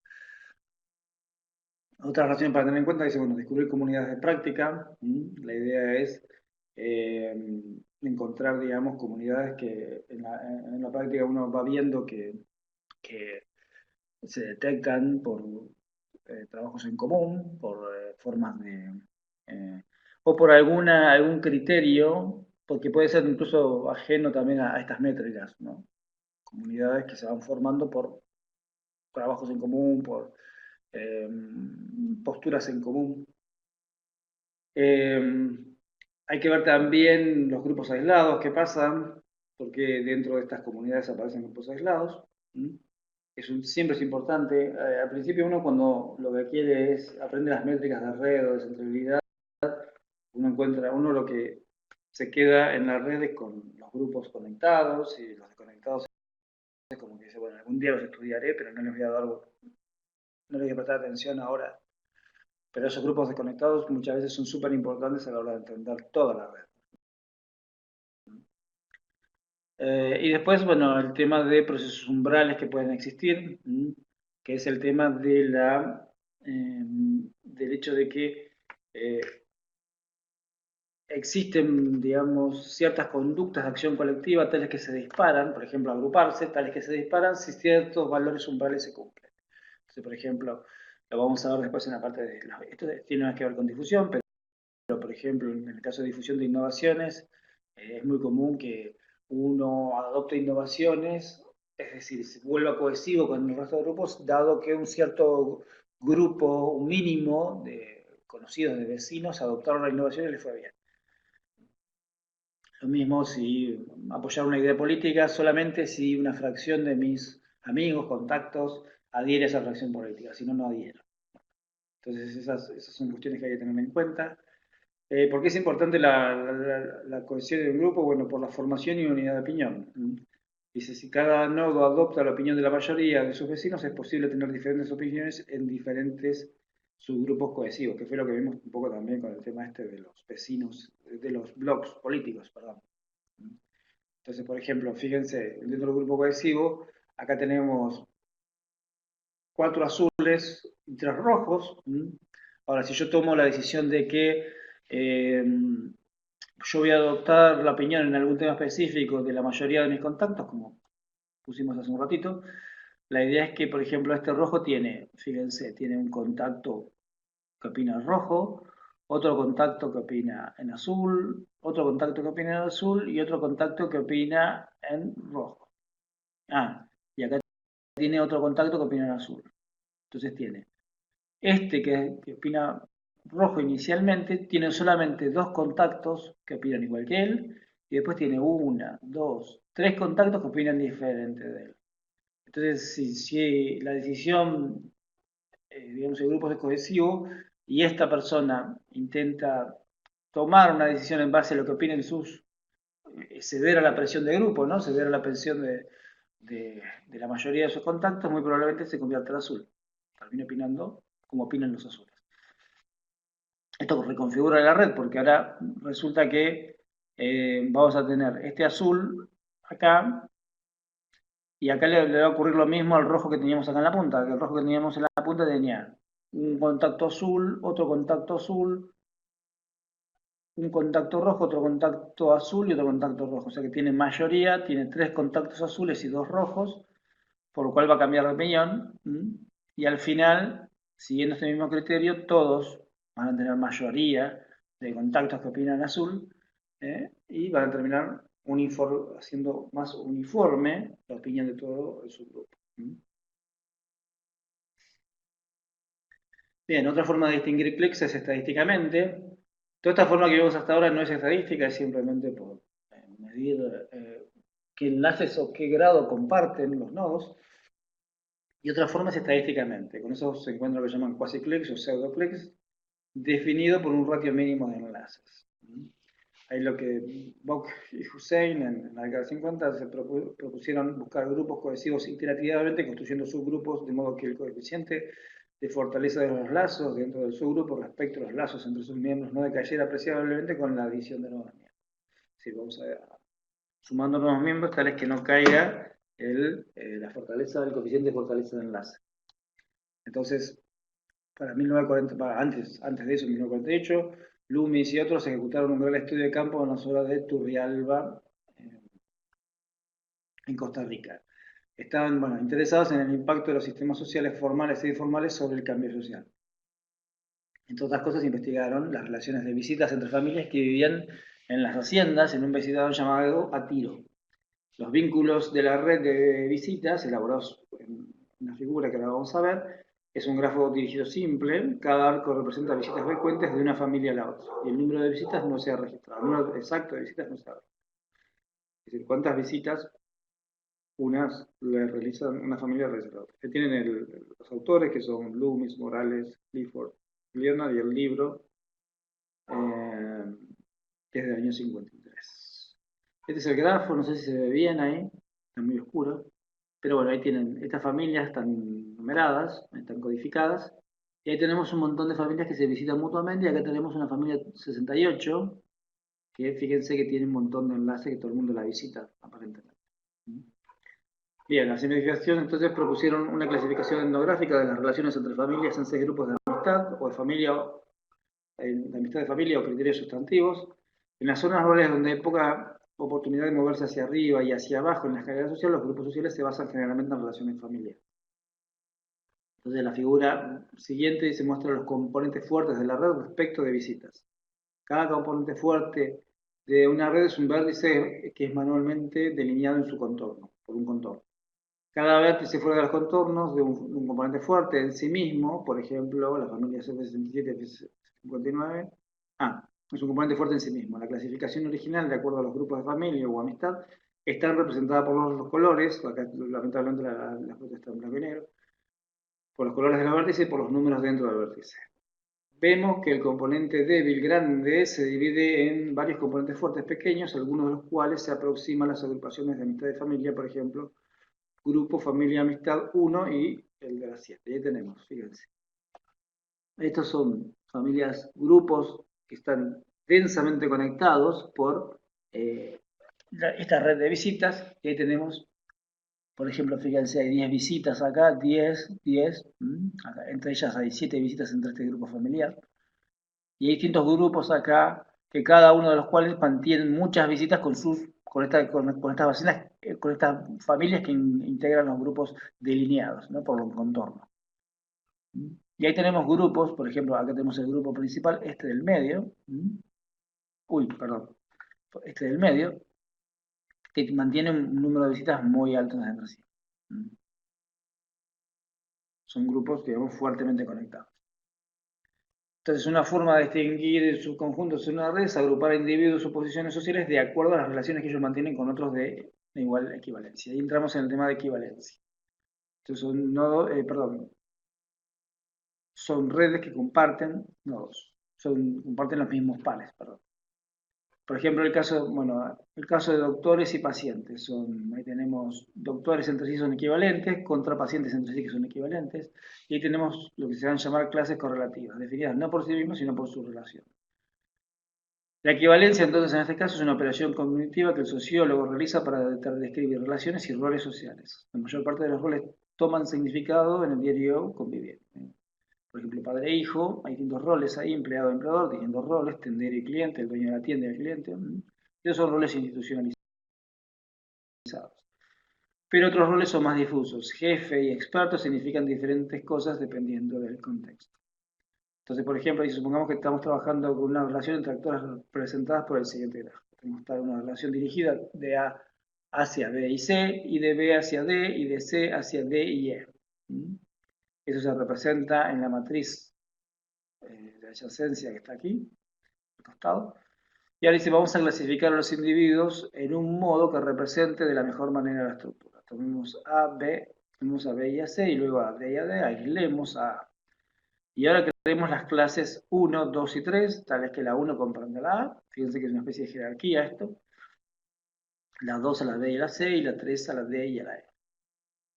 Otra razón para tener en cuenta dice, bueno, descubrir comunidades de práctica. La idea es encontrar, digamos, comunidades que en la práctica uno va viendo que se detectan por trabajos en común, por formas o por algún criterio, porque puede ser incluso ajeno también a estas métricas, ¿no? Comunidades que se van formando por trabajos en común, por posturas en común. Hay que ver también los grupos aislados que pasan, porque dentro de estas comunidades aparecen grupos aislados. Siempre es importante. Al principio uno cuando lo que quiere es aprender las métricas de red o de centralidad, uno lo que se queda en las redes con los grupos conectados y los desconectados es como que dice, bueno, algún día los estudiaré, pero no les voy a prestar atención ahora. Pero esos grupos desconectados muchas veces son súper importantes a la hora de entender toda la red. Y después, bueno, el tema de procesos umbrales que pueden existir, que es el tema del hecho de que existen, digamos, ciertas conductas de acción colectiva, tales que se disparan, por ejemplo, agruparse, tales que se disparan si ciertos valores umbrales se cumplen. Entonces, por ejemplo, lo vamos a ver después en la parte de... Esto tiene más que ver con difusión, pero por ejemplo, en el caso de difusión de innovaciones, es muy común que uno adopte innovaciones, es decir, se vuelva cohesivo con el resto de grupos, dado que un cierto grupo, un mínimo de conocidos, de vecinos, adoptaron la innovación y les fue bien. Lo mismo si apoyar una idea política solamente si una fracción de mis amigos, contactos, adhiere a esa fracción política, si no, no adhiero. Entonces esas son cuestiones que hay que tener en cuenta. ¿Por qué es importante la cohesión de un grupo? Bueno, por la formación y unidad de opinión. Dice, si cada nodo adopta la opinión de la mayoría de sus vecinos, es posible tener diferentes opiniones en diferentes subgrupos cohesivos, que fue lo que vimos un poco también con el tema este de los vecinos, de los blogs políticos, perdón. Entonces, por ejemplo, fíjense, dentro del grupo cohesivo, acá tenemos 4 azules y 3 rojos. Ahora, si yo tomo la decisión de que yo voy a adoptar la opinión en algún tema específico de la mayoría de mis contactos, como pusimos hace un ratito, la idea es que, por ejemplo, este rojo tiene, fíjense, tiene un contacto que opina en rojo, otro contacto que opina en azul, otro contacto que opina en azul y otro contacto que opina en rojo. Ah, y acá tiene otro contacto que opina en azul. Entonces tiene este que opina rojo inicialmente, tiene solamente 2 contactos que opinan igual que él, y después tiene 1, 2, 3 contactos que opinan diferente de él. Entonces, si la decisión, digamos, el grupo es cohesivo y esta persona intenta tomar una decisión en base a lo que opinen sus, ceder a la presión de grupo, ¿no? Ceder a la presión de la mayoría de sus contactos, muy probablemente se convierta en azul. Termina opinando como opinan los azules. Esto reconfigura la red porque ahora resulta que vamos a tener este azul acá y acá le va a ocurrir lo mismo al rojo que teníamos acá en la punta, que el rojo que teníamos en la punta tenía un contacto azul, otro contacto azul, un contacto rojo, otro contacto azul y otro contacto rojo. O sea que tiene mayoría, tiene 3 contactos azules y 2 rojos, por lo cual va a cambiar de opinión. Y al final, siguiendo este mismo criterio, todos van a tener mayoría de contactos que opinan azul y van a terminar haciendo más uniforme la opinión de todo el subgrupo. Bien, otra forma de distinguir clics es estadísticamente. Toda esta forma que vemos hasta ahora no es estadística, es simplemente por medir qué enlaces o qué grado comparten los nodos. Y otra forma es estadísticamente. Con eso se encuentra lo que llaman quasi-clics o pseudo-clics, definido por un ratio mínimo de enlaces. Ahí lo que Bock y Hussein en la década de 50 se propusieron buscar grupos cohesivos iterativamente, construyendo subgrupos, de modo que el coeficiente de fortaleza de los lazos dentro del subgrupo respecto a los lazos entre sus miembros no decayera apreciablemente con la adición de nuevos miembros. Es decir, vamos a sumando nuevos miembros tales que no caiga la fortaleza del coeficiente de fortaleza de enlace. Entonces, para 1940, antes de eso, en 1948, Loomis y otros ejecutaron un gran estudio de campo en la zona de Turrialba, en Costa Rica. Estaban interesados en el impacto de los sistemas sociales formales e informales sobre el cambio social. Entre otras cosas, investigaron las relaciones de visitas entre familias que vivían en las haciendas en un vecindado llamado Atiro. Los vínculos de la red de visitas, elaborados en una figura que ahora vamos a ver, es un grafo dirigido simple. Cada arco representa visitas frecuentes de una familia a la otra. Y el número de visitas no se ha registrado. El número exacto de visitas no se ha registrado. Es decir, cuántas visitas le realizan, una familia realiza a otra. Que tienen los autores, que son Loomis, Morales, Clifford, Leonard, y el libro, que es del año 53. Este es el grafo, no sé si se ve bien ahí, está muy oscuro. Pero bueno, ahí tienen, estas familias están numeradas, están codificadas, y ahí tenemos un montón de familias que se visitan mutuamente, y acá tenemos una familia 68, que fíjense que tiene un montón de enlaces que todo el mundo la visita, aparentemente. Bien, la significación entonces propusieron una clasificación etnográfica de las relaciones entre familias en 6 grupos de amistad, o de familia, de amistad de familia o criterios sustantivos. En las zonas rurales donde hay poca oportunidad de moverse hacia arriba y hacia abajo en la escalera social, los grupos sociales se basan generalmente en relaciones familiares. Entonces la figura siguiente se muestra los componentes fuertes de la red respecto de visitas. Cada componente fuerte de una red es un vértice que es manualmente delineado en su contorno, por un contorno. Cada vértice fuera de los contornos de un componente fuerte en sí mismo, por ejemplo, la familia C67 F59, es un componente fuerte en sí mismo. La clasificación original, de acuerdo a los grupos de familia o amistad, está representada por los colores, acá lamentablemente la foto está en blanco y negro, por los colores de la vértice y por los números dentro del vértice. vemos que el componente débil grande se divide en varios componentes fuertes pequeños, algunos de los cuales se aproximan a las agrupaciones de amistad de familia, por ejemplo, grupo, familia, amistad 1 y el de las 7. Ahí tenemos, fíjense. Estos son familias, grupos que están densamente conectados por esta red de visitas. Y ahí tenemos, por ejemplo, fíjense, hay 10 visitas acá, 10, acá, entre ellas hay 7 visitas entre este grupo familiar. Y hay distintos grupos acá, que cada uno de los cuales mantienen muchas visitas con estas familias que integran los grupos delineados, ¿no? Por los contornos. Y ahí tenemos grupos, por ejemplo, acá tenemos el grupo principal, este del medio, perdón, este del medio, que mantiene un número de visitas muy alto entre sí. Son grupos, digamos, fuertemente conectados. Entonces, una forma de distinguir subconjuntos en una red es agrupar a individuos o posiciones sociales de acuerdo a las relaciones que ellos mantienen con otros de igual equivalencia. Ahí entramos en el tema de equivalencia. Entonces, son redes que comparten nodos, comparten los mismos pares, perdón. Por ejemplo, el caso de doctores y pacientes. Ahí tenemos doctores entre sí son equivalentes, contra pacientes entre sí que son equivalentes. Y ahí tenemos lo que se van a llamar clases correlativas, definidas no por sí mismas, sino por su relación. La equivalencia, entonces, en este caso, es una operación cognitiva que el sociólogo realiza para describir relaciones y roles sociales. La mayor parte de los roles toman significado en el diario conviviente. Por ejemplo, padre e hijo, hay distintos roles ahí, empleado-empleador, distintos roles, tendero y cliente, el dueño de la tienda y el cliente. Esos son roles institucionalizados. Pero otros roles son más difusos. Jefe y experto significan diferentes cosas dependiendo del contexto. Entonces, por ejemplo, si supongamos que estamos trabajando con una relación entre actores representadas por el siguiente gráfico. Tenemos una relación dirigida de A hacia B y C, y de B hacia D, y de C hacia D y E. Eso se representa en la matriz de adyacencia que está aquí, al costado. Y ahora dice, vamos a clasificar a los individuos en un modo que represente de la mejor manera la estructura. Tomemos A, B, tomemos a B y a C, y luego a D y a D, aislemos a A. Y ahora creemos las clases 1, 2 y 3, tal vez que la 1 comprende la A, fíjense que es una especie de jerarquía esto, la 2 a la D y a la C, y la 3 a la D y a la E.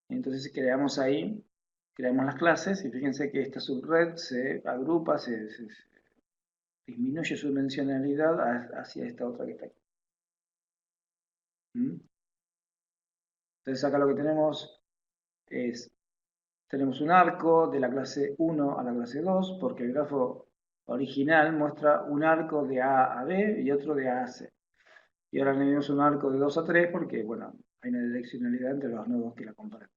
Entonces creamos las clases, y fíjense que esta subred se agrupa, se disminuye su dimensionalidad hacia esta otra que está aquí. Entonces acá lo que tenemos es, tenemos un arco de la clase 1 a la clase 2, porque el grafo original muestra un arco de A a B y otro de A a C. Y ahora añadimos un arco de 2 a 3 porque, bueno, hay una direccionalidad entre los nodos que la comprenden.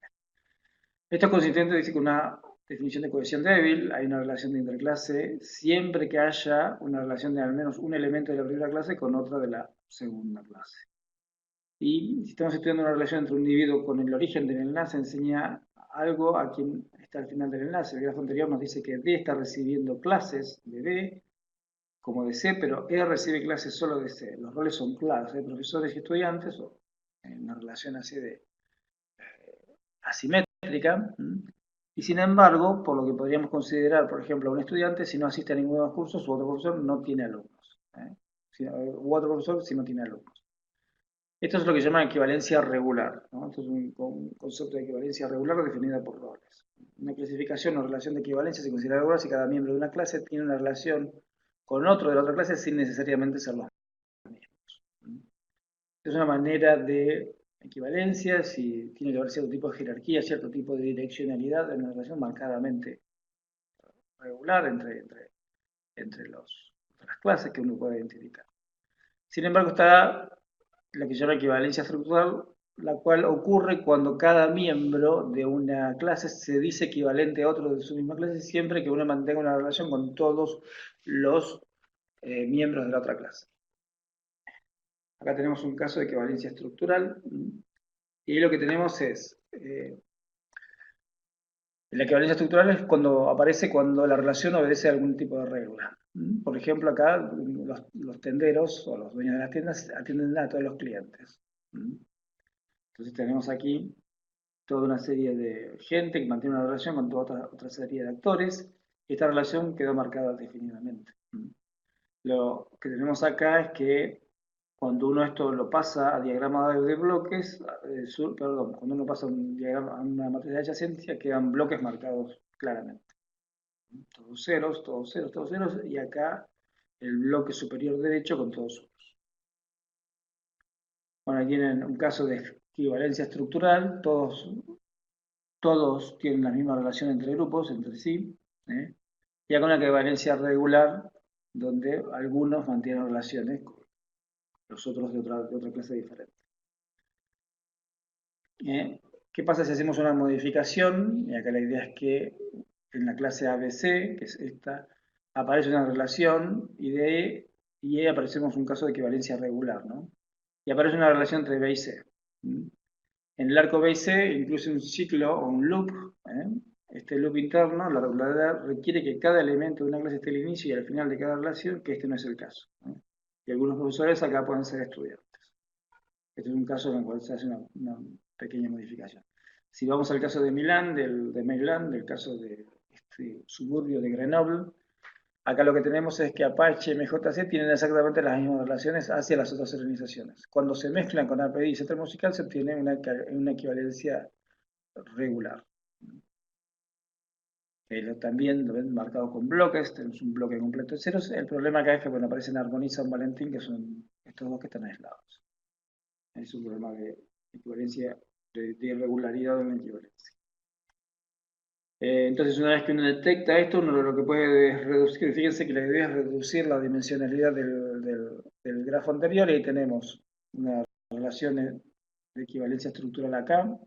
Esto es consistente, dice, con una definición de cohesión débil. Hay una relación de interclase siempre que haya una relación de al menos un elemento de la primera clase con otra de la segunda clase. Y si estamos estudiando una relación entre un individuo con el origen del enlace, enseña algo a quien está al final del enlace. El grafo anterior nos dice que D está recibiendo clases de B como de C, pero E recibe clases solo de C. Los roles son claros, hay profesores y estudiantes, o en una relación así de asimétrica. Y sin embargo, por lo que podríamos considerar, por ejemplo, a un estudiante, si no asiste a ninguno de los cursos, su otro profesor no tiene alumnos. U otro profesor si no tiene alumnos. Esto es lo que se llama equivalencia regular, ¿no? Esto es un concepto de equivalencia regular definida por roles. Una clasificación o relación de equivalencia se considera regular si cada miembro de una clase tiene una relación con otro de la otra clase sin necesariamente ser los mismos. Es una manera de equivalencia, si tiene que haber cierto tipo de jerarquía, cierto tipo de direccionalidad en una relación marcadamente regular entre las clases que uno puede identificar. Sin embargo, está la que se llama equivalencia estructural, la cual ocurre cuando cada miembro de una clase se dice equivalente a otro de su misma clase, siempre que uno mantenga una relación con todos los miembros de la otra clase. Acá tenemos un caso de equivalencia estructural, y lo que tenemos es, la equivalencia estructural es aparece cuando la relación obedece a algún tipo de regla. Por ejemplo, acá los tenderos o los dueños de las tiendas atienden a todos los clientes. Entonces tenemos aquí toda una serie de gente que mantiene una relación con toda otra serie de actores, esta relación quedó marcada definidamente. Lo que tenemos acá es que cuando uno esto lo pasa a diagrama de bloques, cuando uno pasa a una matriz de adyacencia, quedan bloques marcados claramente. Todos ceros, todos ceros, todos ceros, y acá el bloque superior derecho con todos unos. Bueno, aquí tienen un caso de equivalencia estructural, todos tienen la misma relación entre grupos, entre sí, y acá una equivalencia regular, donde algunos mantienen relaciones con los otros de otra clase diferente. ¿Qué pasa si hacemos una modificación? Y acá la idea es que en la clase ABC, que es esta, aparece una relación y de y ahí aparecemos un caso de equivalencia regular, ¿no? Y aparece una relación entre B y C. En el arco B y C incluye un ciclo o un loop. Este loop interno, la regularidad requiere que cada elemento de una clase esté al inicio y al final de cada relación, que este no es el caso. Y algunos profesores acá pueden ser estudiantes. Este es un caso en el cual se hace una pequeña modificación. Si vamos al caso de Milán, de Milán, del caso de este suburbio de Grenoble, acá lo que tenemos es que Apache y MJC tienen exactamente las mismas relaciones hacia las otras organizaciones. Cuando se mezclan con API y centro musical se obtiene una equivalencia regular. También lo ven marcado con bloques, tenemos un bloque completo de ceros. El problema acá es que bueno, aparecen Armón y San Valentín, que son estos dos que están aislados. Es un problema de equivalencia, de irregularidad en la equivalencia. Entonces, una vez que uno detecta esto, uno lo que puede reducir, fíjense que la idea es reducir la dimensionalidad del grafo anterior, y ahí tenemos una relación de equivalencia estructural acá,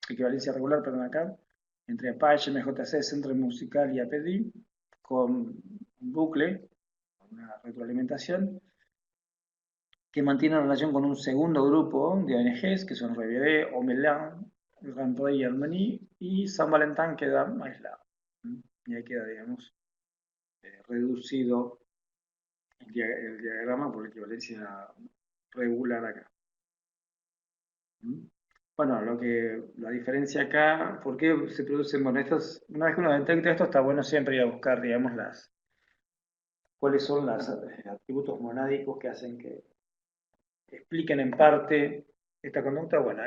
equivalencia regular, perdón, acá, entre Apache, MJC, Centro Musical y APD, con un bucle, una retroalimentación, que mantiene relación con un segundo grupo de ONGs, que son RBD, Omelin, Grand y Harmony, y San Valentín queda aislado. Y ahí queda, digamos, reducido el diagrama por equivalencia regular acá. Bueno, la diferencia acá, ¿por qué se producen? Bueno, una vez que uno detecta esto, está bueno siempre ir a buscar, digamos, cuáles son los atributos monádicos que hacen que expliquen en parte esta conducta. Bueno,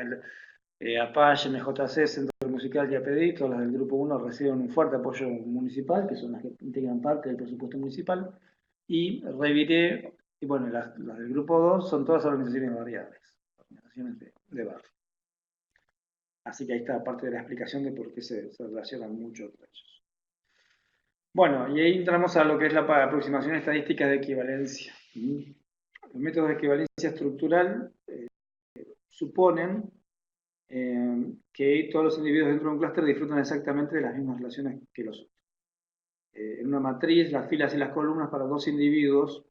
Apache, MJC, Centro Musical y APD, todas las del Grupo 1 reciben un fuerte apoyo municipal, que son las que integran parte del presupuesto municipal, y Reviré, y bueno, las del Grupo 2 son todas organizaciones variables, organizaciones de barrio. Así que ahí está parte de la explicación de por qué se relacionan mucho entre ellos. Bueno, y ahí entramos a lo que es la aproximación estadística de equivalencia. Los métodos de equivalencia estructural suponen que todos los individuos dentro de un clúster disfrutan exactamente de las mismas relaciones que los otros. En una matriz, las filas y las columnas para dos individuos,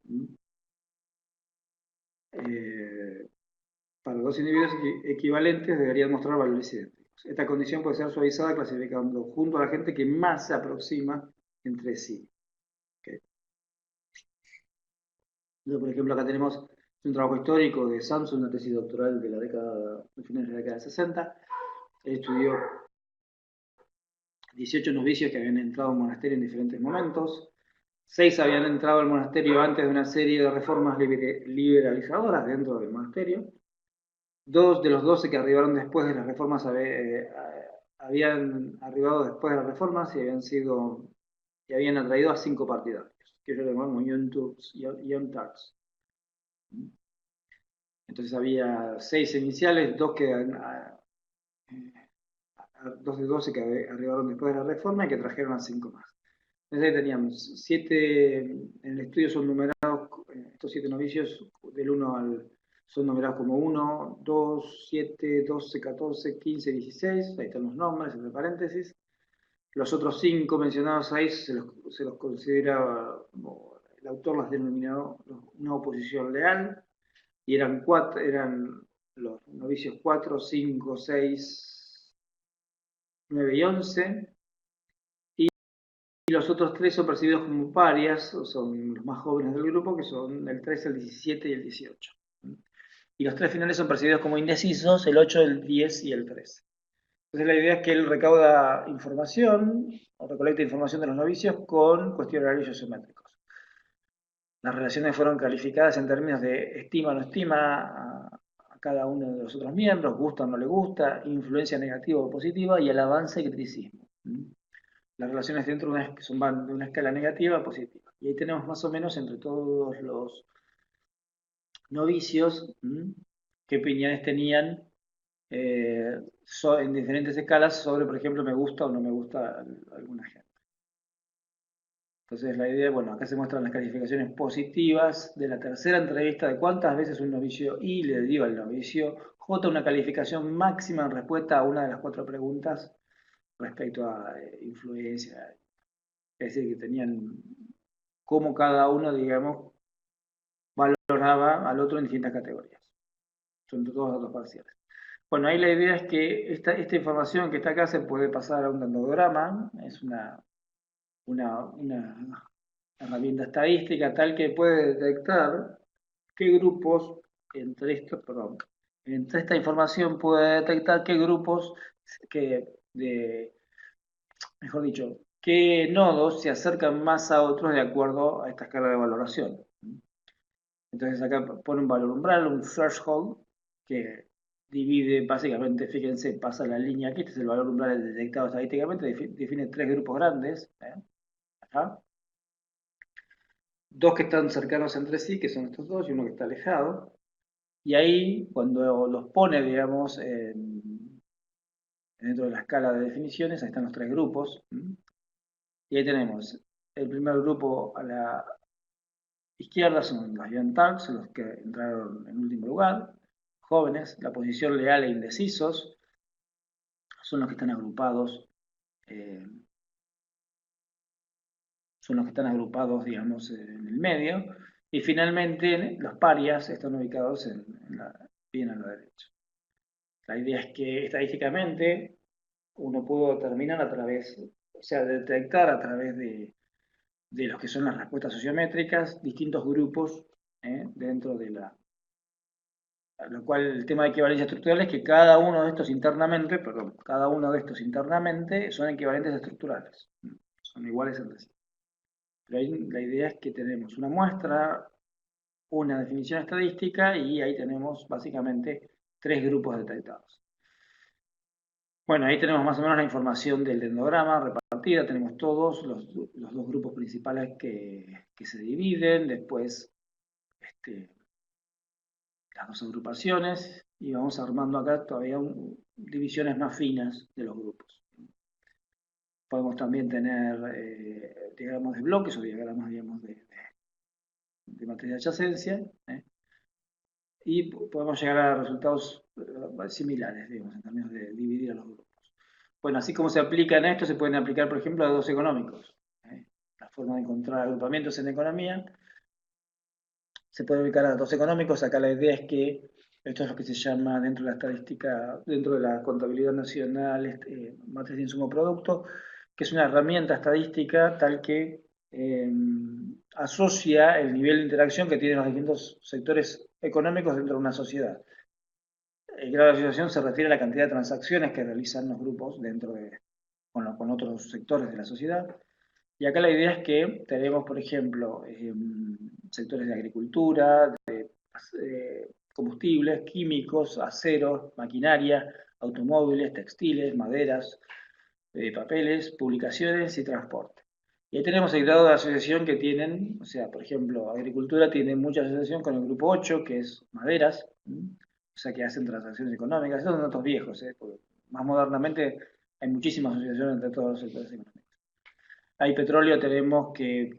equivalentes deberían mostrar valores idénticos. Esta condición puede ser suavizada clasificando junto a la gente que más se aproxima entre sí. Okay. Entonces, por ejemplo, acá tenemos un trabajo histórico de Samson, una tesis doctoral de finales de la década de 60. Él estudió 18 novicios que habían entrado al monasterio en diferentes momentos. 6 habían entrado al monasterio antes de una serie de reformas liberalizadoras dentro del monasterio. 2 de los 12 que arribaron después de las reformas habían arribado después de las reformas y habían atraído a 5 partidarios, que yo llamamos Young Turks. Entonces había 6 iniciales, 2 de 12 que arribaron después de la reforma y que trajeron a 5 más. Entonces ahí teníamos 7, en el estudio son numerados, estos 7 novicios del 1 al, son numerados como 1, 2, 7, 12, 14, 15, 16, ahí están los nombres entre paréntesis. Los otros 5 mencionados ahí se los considera, como el autor los denominó una oposición leal, y eran los novicios 4, 5, 6, 9 y 11. Y los otros 3 son percibidos como parias, o son los más jóvenes del grupo, que son el 13, el 17 y el 18. Y los 3 finales son percibidos como indecisos, el 8, el 10 y el 13. Entonces la idea es que él recauda información o recolecta información de los novicios con cuestionarios sociométricos. Las relaciones fueron calificadas en términos de estima o no estima a cada uno de los otros miembros, gusta o no le gusta, influencia negativa o positiva y el avance y criticismo. Las relaciones dentro de van de una escala negativa a positiva. Y ahí tenemos más o menos entre todos los novicios qué opiniones tenían en diferentes escalas sobre, por ejemplo, me gusta o no me gusta alguna gente. Entonces la idea, bueno, acá se muestran las calificaciones positivas de la tercera entrevista de cuántas veces un novicio Y le dio al novicio J una calificación máxima en respuesta a una de las 4 preguntas respecto a influencia. Es decir, que tenían cómo cada uno, digamos, valoraba al otro en distintas categorías. Son todos datos parciales. Bueno, ahí la idea es que esta información que está acá se puede pasar a un dendrograma, es una herramienta estadística tal que puede detectar qué grupos, entre esta información puede detectar qué grupos, mejor dicho, qué nodos se acercan más a otros de acuerdo a esta escala de valoración. Entonces acá pone un valor umbral, un threshold, que divide básicamente, fíjense, pasa la línea aquí, este es el valor umbral detectado estadísticamente, define 3 grupos grandes, acá. 2 que están cercanos entre sí, que son estos dos, y uno que está alejado. Y ahí, cuando los pone, digamos, dentro de la escala de definiciones, ahí están los 3 grupos. Y ahí tenemos el primer grupo a la izquierda, son los young turks, los que entraron en último lugar. Jóvenes, la posición leal e indecisos, son los que están agrupados, eh, digamos, en el medio. Y finalmente, los parias están ubicados bien a la derecha. La idea es que estadísticamente uno puede determinar o sea, detectar a través de los que son las respuestas sociométricas, distintos grupos dentro de lo cual el tema de equivalencia estructural es que cada uno de estos internamente son equivalentes estructurales, son iguales entre sí. Pero ahí la idea es que tenemos una muestra, una definición estadística y ahí tenemos básicamente 3 grupos detectados. Bueno, ahí tenemos más o menos la información del dendrograma repartida, tenemos todos los 2 grupos principales que se dividen, después las 2 agrupaciones y vamos armando acá todavía divisiones más finas de los grupos. Podemos también tener diagramas de bloques o diagramas, digamos, de matriz de adyacencia, y podemos llegar a resultados similares, digamos, en términos de dividir a los grupos. Bueno, así como se aplica en esto, se pueden aplicar, por ejemplo, a datos económicos. La forma de encontrar agrupamientos en economía se puede ubicar a datos económicos. Acá la idea es que esto es lo que se llama dentro de la estadística, dentro de la contabilidad nacional, matriz de insumo producto, que es una herramienta estadística tal que asocia el nivel de interacción que tienen los distintos sectores económicos dentro de una sociedad. El grado de asociación se refiere a la cantidad de transacciones que realizan los grupos con otros sectores de la sociedad. Y acá la idea es que tenemos, por ejemplo, sectores de agricultura, combustibles, químicos, aceros, maquinaria, automóviles, textiles, maderas, papeles, publicaciones y transporte. Y ahí tenemos el grado de asociación que tienen, o sea, por ejemplo, agricultura tiene mucha asociación con el grupo 8, que es maderas, o sea, que hacen transacciones económicas. Esos son datos viejos, porque más modernamente hay muchísimas asociaciones entre todos los sectores económicos. Hay petróleo, tenemos que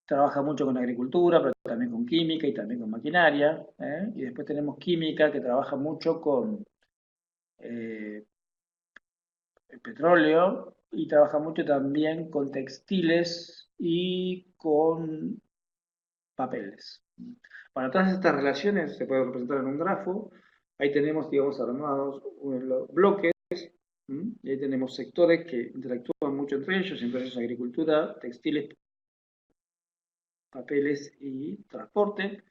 trabaja mucho con agricultura, pero también con química y también con maquinaria. Y después tenemos química que trabaja mucho con el petróleo y trabaja mucho también con textiles y con papeles. Bueno, todas estas relaciones se pueden representar en un grafo. Ahí tenemos, digamos, armados los bloques. Y ahí tenemos sectores que interactúan mucho entre ellos agricultura, textiles, papeles y transporte.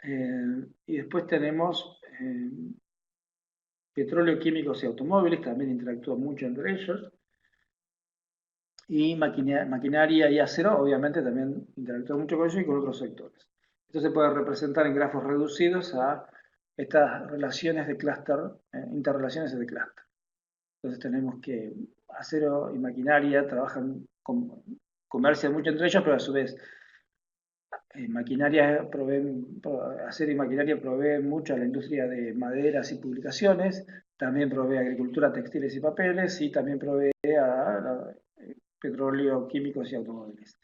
Y después tenemos petróleo, químicos y automóviles, también interactúan mucho entre ellos. Y maquinaria y acero, obviamente, también interactúan mucho con ellos y con otros sectores. Esto se puede representar en grafos reducidos a estas relaciones de clúster, interrelaciones de clúster. Entonces tenemos que acero y maquinaria trabajan, comercian mucho entre ellos, pero a su vez acero y maquinaria proveen mucho a la industria de maderas y publicaciones, también provee agricultura, textiles y papeles, y también provee a petróleo, químicos y automóviles.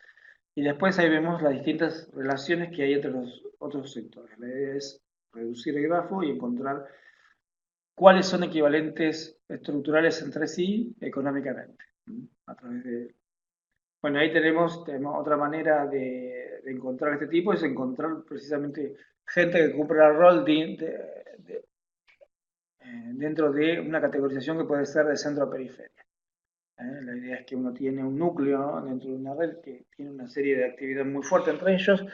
Y después ahí vemos las distintas relaciones que hay entre los otros sectores. La idea es reducir el grafo y encontrar cuáles son equivalentes estructurales entre sí económicamente. A través de... Bueno, ahí tenemos otra manera de encontrar este tipo, es encontrar precisamente gente que cumpla el rol dentro de una categorización que puede ser de centro a periferia. La idea es que uno tiene un núcleo dentro de una red que tiene una serie de actividades muy fuertes entre ellos,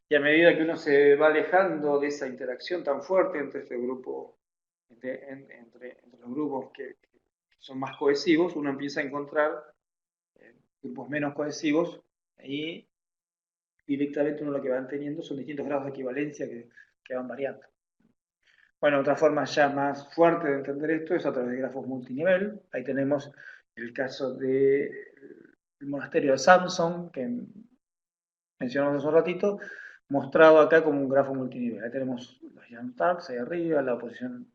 y a medida que uno se va alejando de esa interacción tan fuerte entre este grupo, entre los grupos que son más cohesivos, uno empieza a encontrar grupos menos cohesivos y directamente uno lo que van teniendo son distintos grados de equivalencia que van variando. Bueno, otra forma ya más fuerte de entender esto es a través de grafos multinivel. Ahí tenemos el caso del monasterio de Samson, que mencionamos hace un ratito, mostrado acá como un grafo multinivel. Ahí tenemos los Yantags ahí arriba, la oposición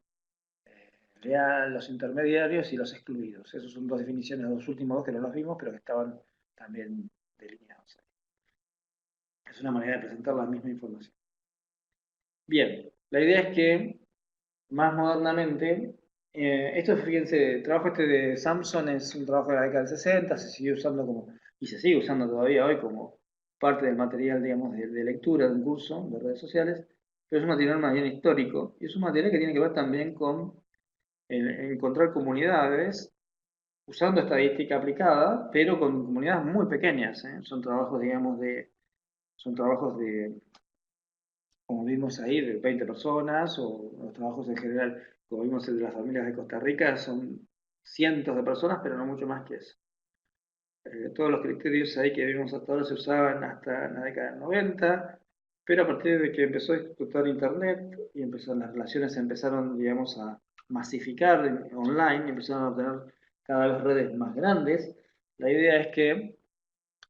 real, los intermediarios y los excluidos. Esas son dos definiciones, los últimos dos que no los vimos, pero que estaban también delineados ahí. Es una manera de presentar la misma información. Bien, la idea es que más modernamente, esto, fíjense, el trabajo este de Samson es un trabajo de la década del 60, se sigue usando y se sigue usando todavía hoy como parte del material, digamos, de lectura de un curso de redes sociales, pero es un material más bien histórico, y es un material que tiene que ver también con encontrar comunidades usando estadística aplicada, pero con comunidades muy pequeñas, ¿eh? Son trabajos, digamos, como vimos ahí, de 20 personas, o los trabajos en general, como vimos el de las familias de Costa Rica, son cientos de personas, pero no mucho más que eso. Todos los criterios ahí que vimos hasta ahora se usaban hasta la década del 90, pero a partir de que empezó a explotar Internet y las relaciones empezaron, digamos, a masificar online, y empezaron a obtener cada vez redes más grandes, la idea es que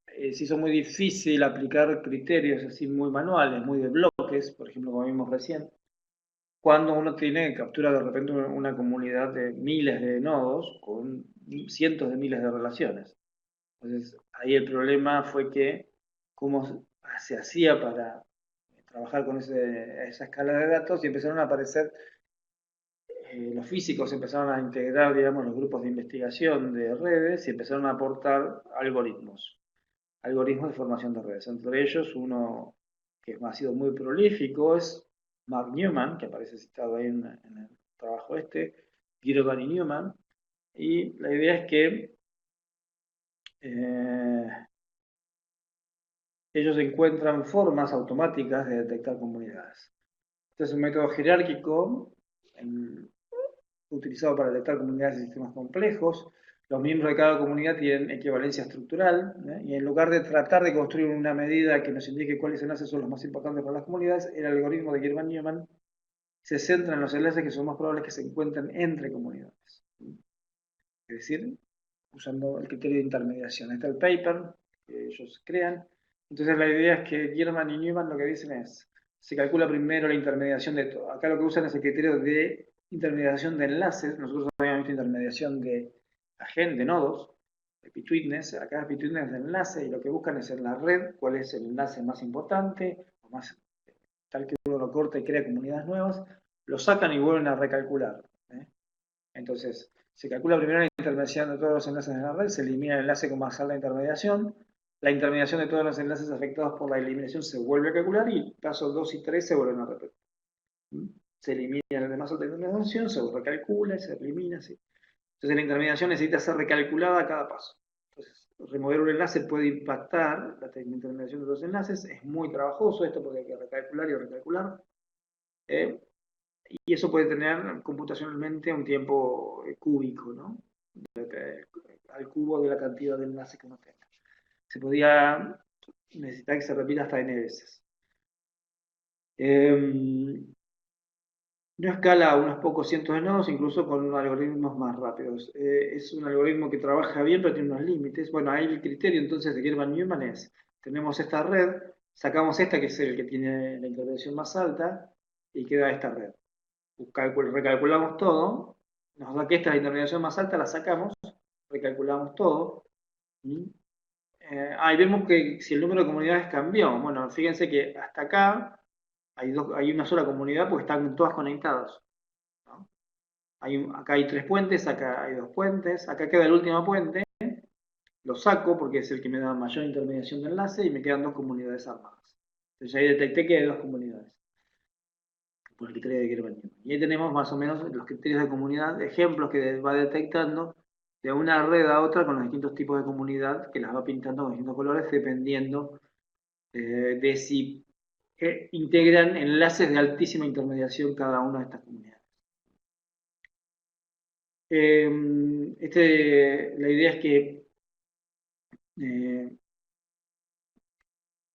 se hizo muy difícil aplicar criterios así muy manuales, muy de bloques, por ejemplo, como vimos recién, cuando uno tiene captura de repente una comunidad de miles de nodos con cientos de miles de relaciones. Entonces, ahí el problema fue que cómo se hacía para trabajar con esa escala de datos, y empezaron a aparecer, los físicos empezaron a integrar, digamos, los grupos de investigación de redes y empezaron a aportar algoritmos de formación de redes. Entre ellos, uno que ha sido muy prolífico es Mark Newman, que aparece citado ahí en el trabajo Girvan y Newman, y la idea es que ellos encuentran formas automáticas de detectar comunidades. Este es un método jerárquico utilizado para detectar comunidades y sistemas complejos. Los miembros de cada comunidad tienen equivalencia estructural, y en lugar de tratar de construir una medida que nos indique cuáles enlaces son los más importantes para las comunidades, el algoritmo de Girvan-Newman se centra en los enlaces que son más probables que se encuentren entre comunidades. Es decir, usando el criterio de intermediación. Está el paper que ellos crean. Entonces la idea es que Girvan y Newman lo que dicen es, se calcula primero la intermediación de todo. Acá lo que usan es el criterio de intermediación de enlaces. Nosotros habíamos visto intermediación de agentes, de nodos, de pitwitness. Acá es pitwitness de enlace, y lo que buscan es en la red cuál es el enlace más importante, o más tal que uno lo corta y crea comunidades nuevas, lo sacan y vuelven a recalcular. Entonces, se calcula primero la intermediación de todos los enlaces de la red, se elimina el enlace con más alta intermediación, la intermediación de todos los enlaces afectados por la eliminación se vuelve a calcular, y pasos 2 y 3 se vuelven a repetir. Se elimina el de más alta intermediación, se recalcula, se elimina, ¿sí? Entonces la intermediación necesita ser recalculada a cada paso. Entonces, remover un enlace puede impactar la intermediación de los enlaces, es muy trabajoso esto porque hay que recalcular y recalcular. y eso puede tener computacionalmente un tiempo cúbico, ¿no? Al cubo de la cantidad de enlaces que uno tenga. Se podía necesitar que se repita hasta n veces. No escala a unos pocos cientos de nodos, incluso con algoritmos más rápidos. Es un algoritmo que trabaja bien, pero tiene unos límites. Bueno, ahí el criterio entonces de Gilman-Newman es, tenemos esta red, sacamos esta que es el que tiene la intervención más alta, y queda esta red. Recalculamos todo, nos da que esta es la intervención más alta, la sacamos, recalculamos todo. Y vemos que si el número de comunidades cambió. Bueno, fíjense que hasta acá hay una sola comunidad porque están todas conectadas, ¿no? Acá hay 3 puentes, acá hay 2 puentes, acá queda el último puente, lo saco porque es el que me da mayor intermediación de enlace y me quedan 2 comunidades armadas. Entonces ahí detecté que hay 2 comunidades, por el criterio de Gilman-Newman. Y ahí tenemos más o menos los criterios de comunidad, ejemplos que va detectando de una red a otra con los distintos tipos de comunidad que las va pintando con distintos colores dependiendo de si integran enlaces de altísima intermediación cada una de estas comunidades. La idea es que eh,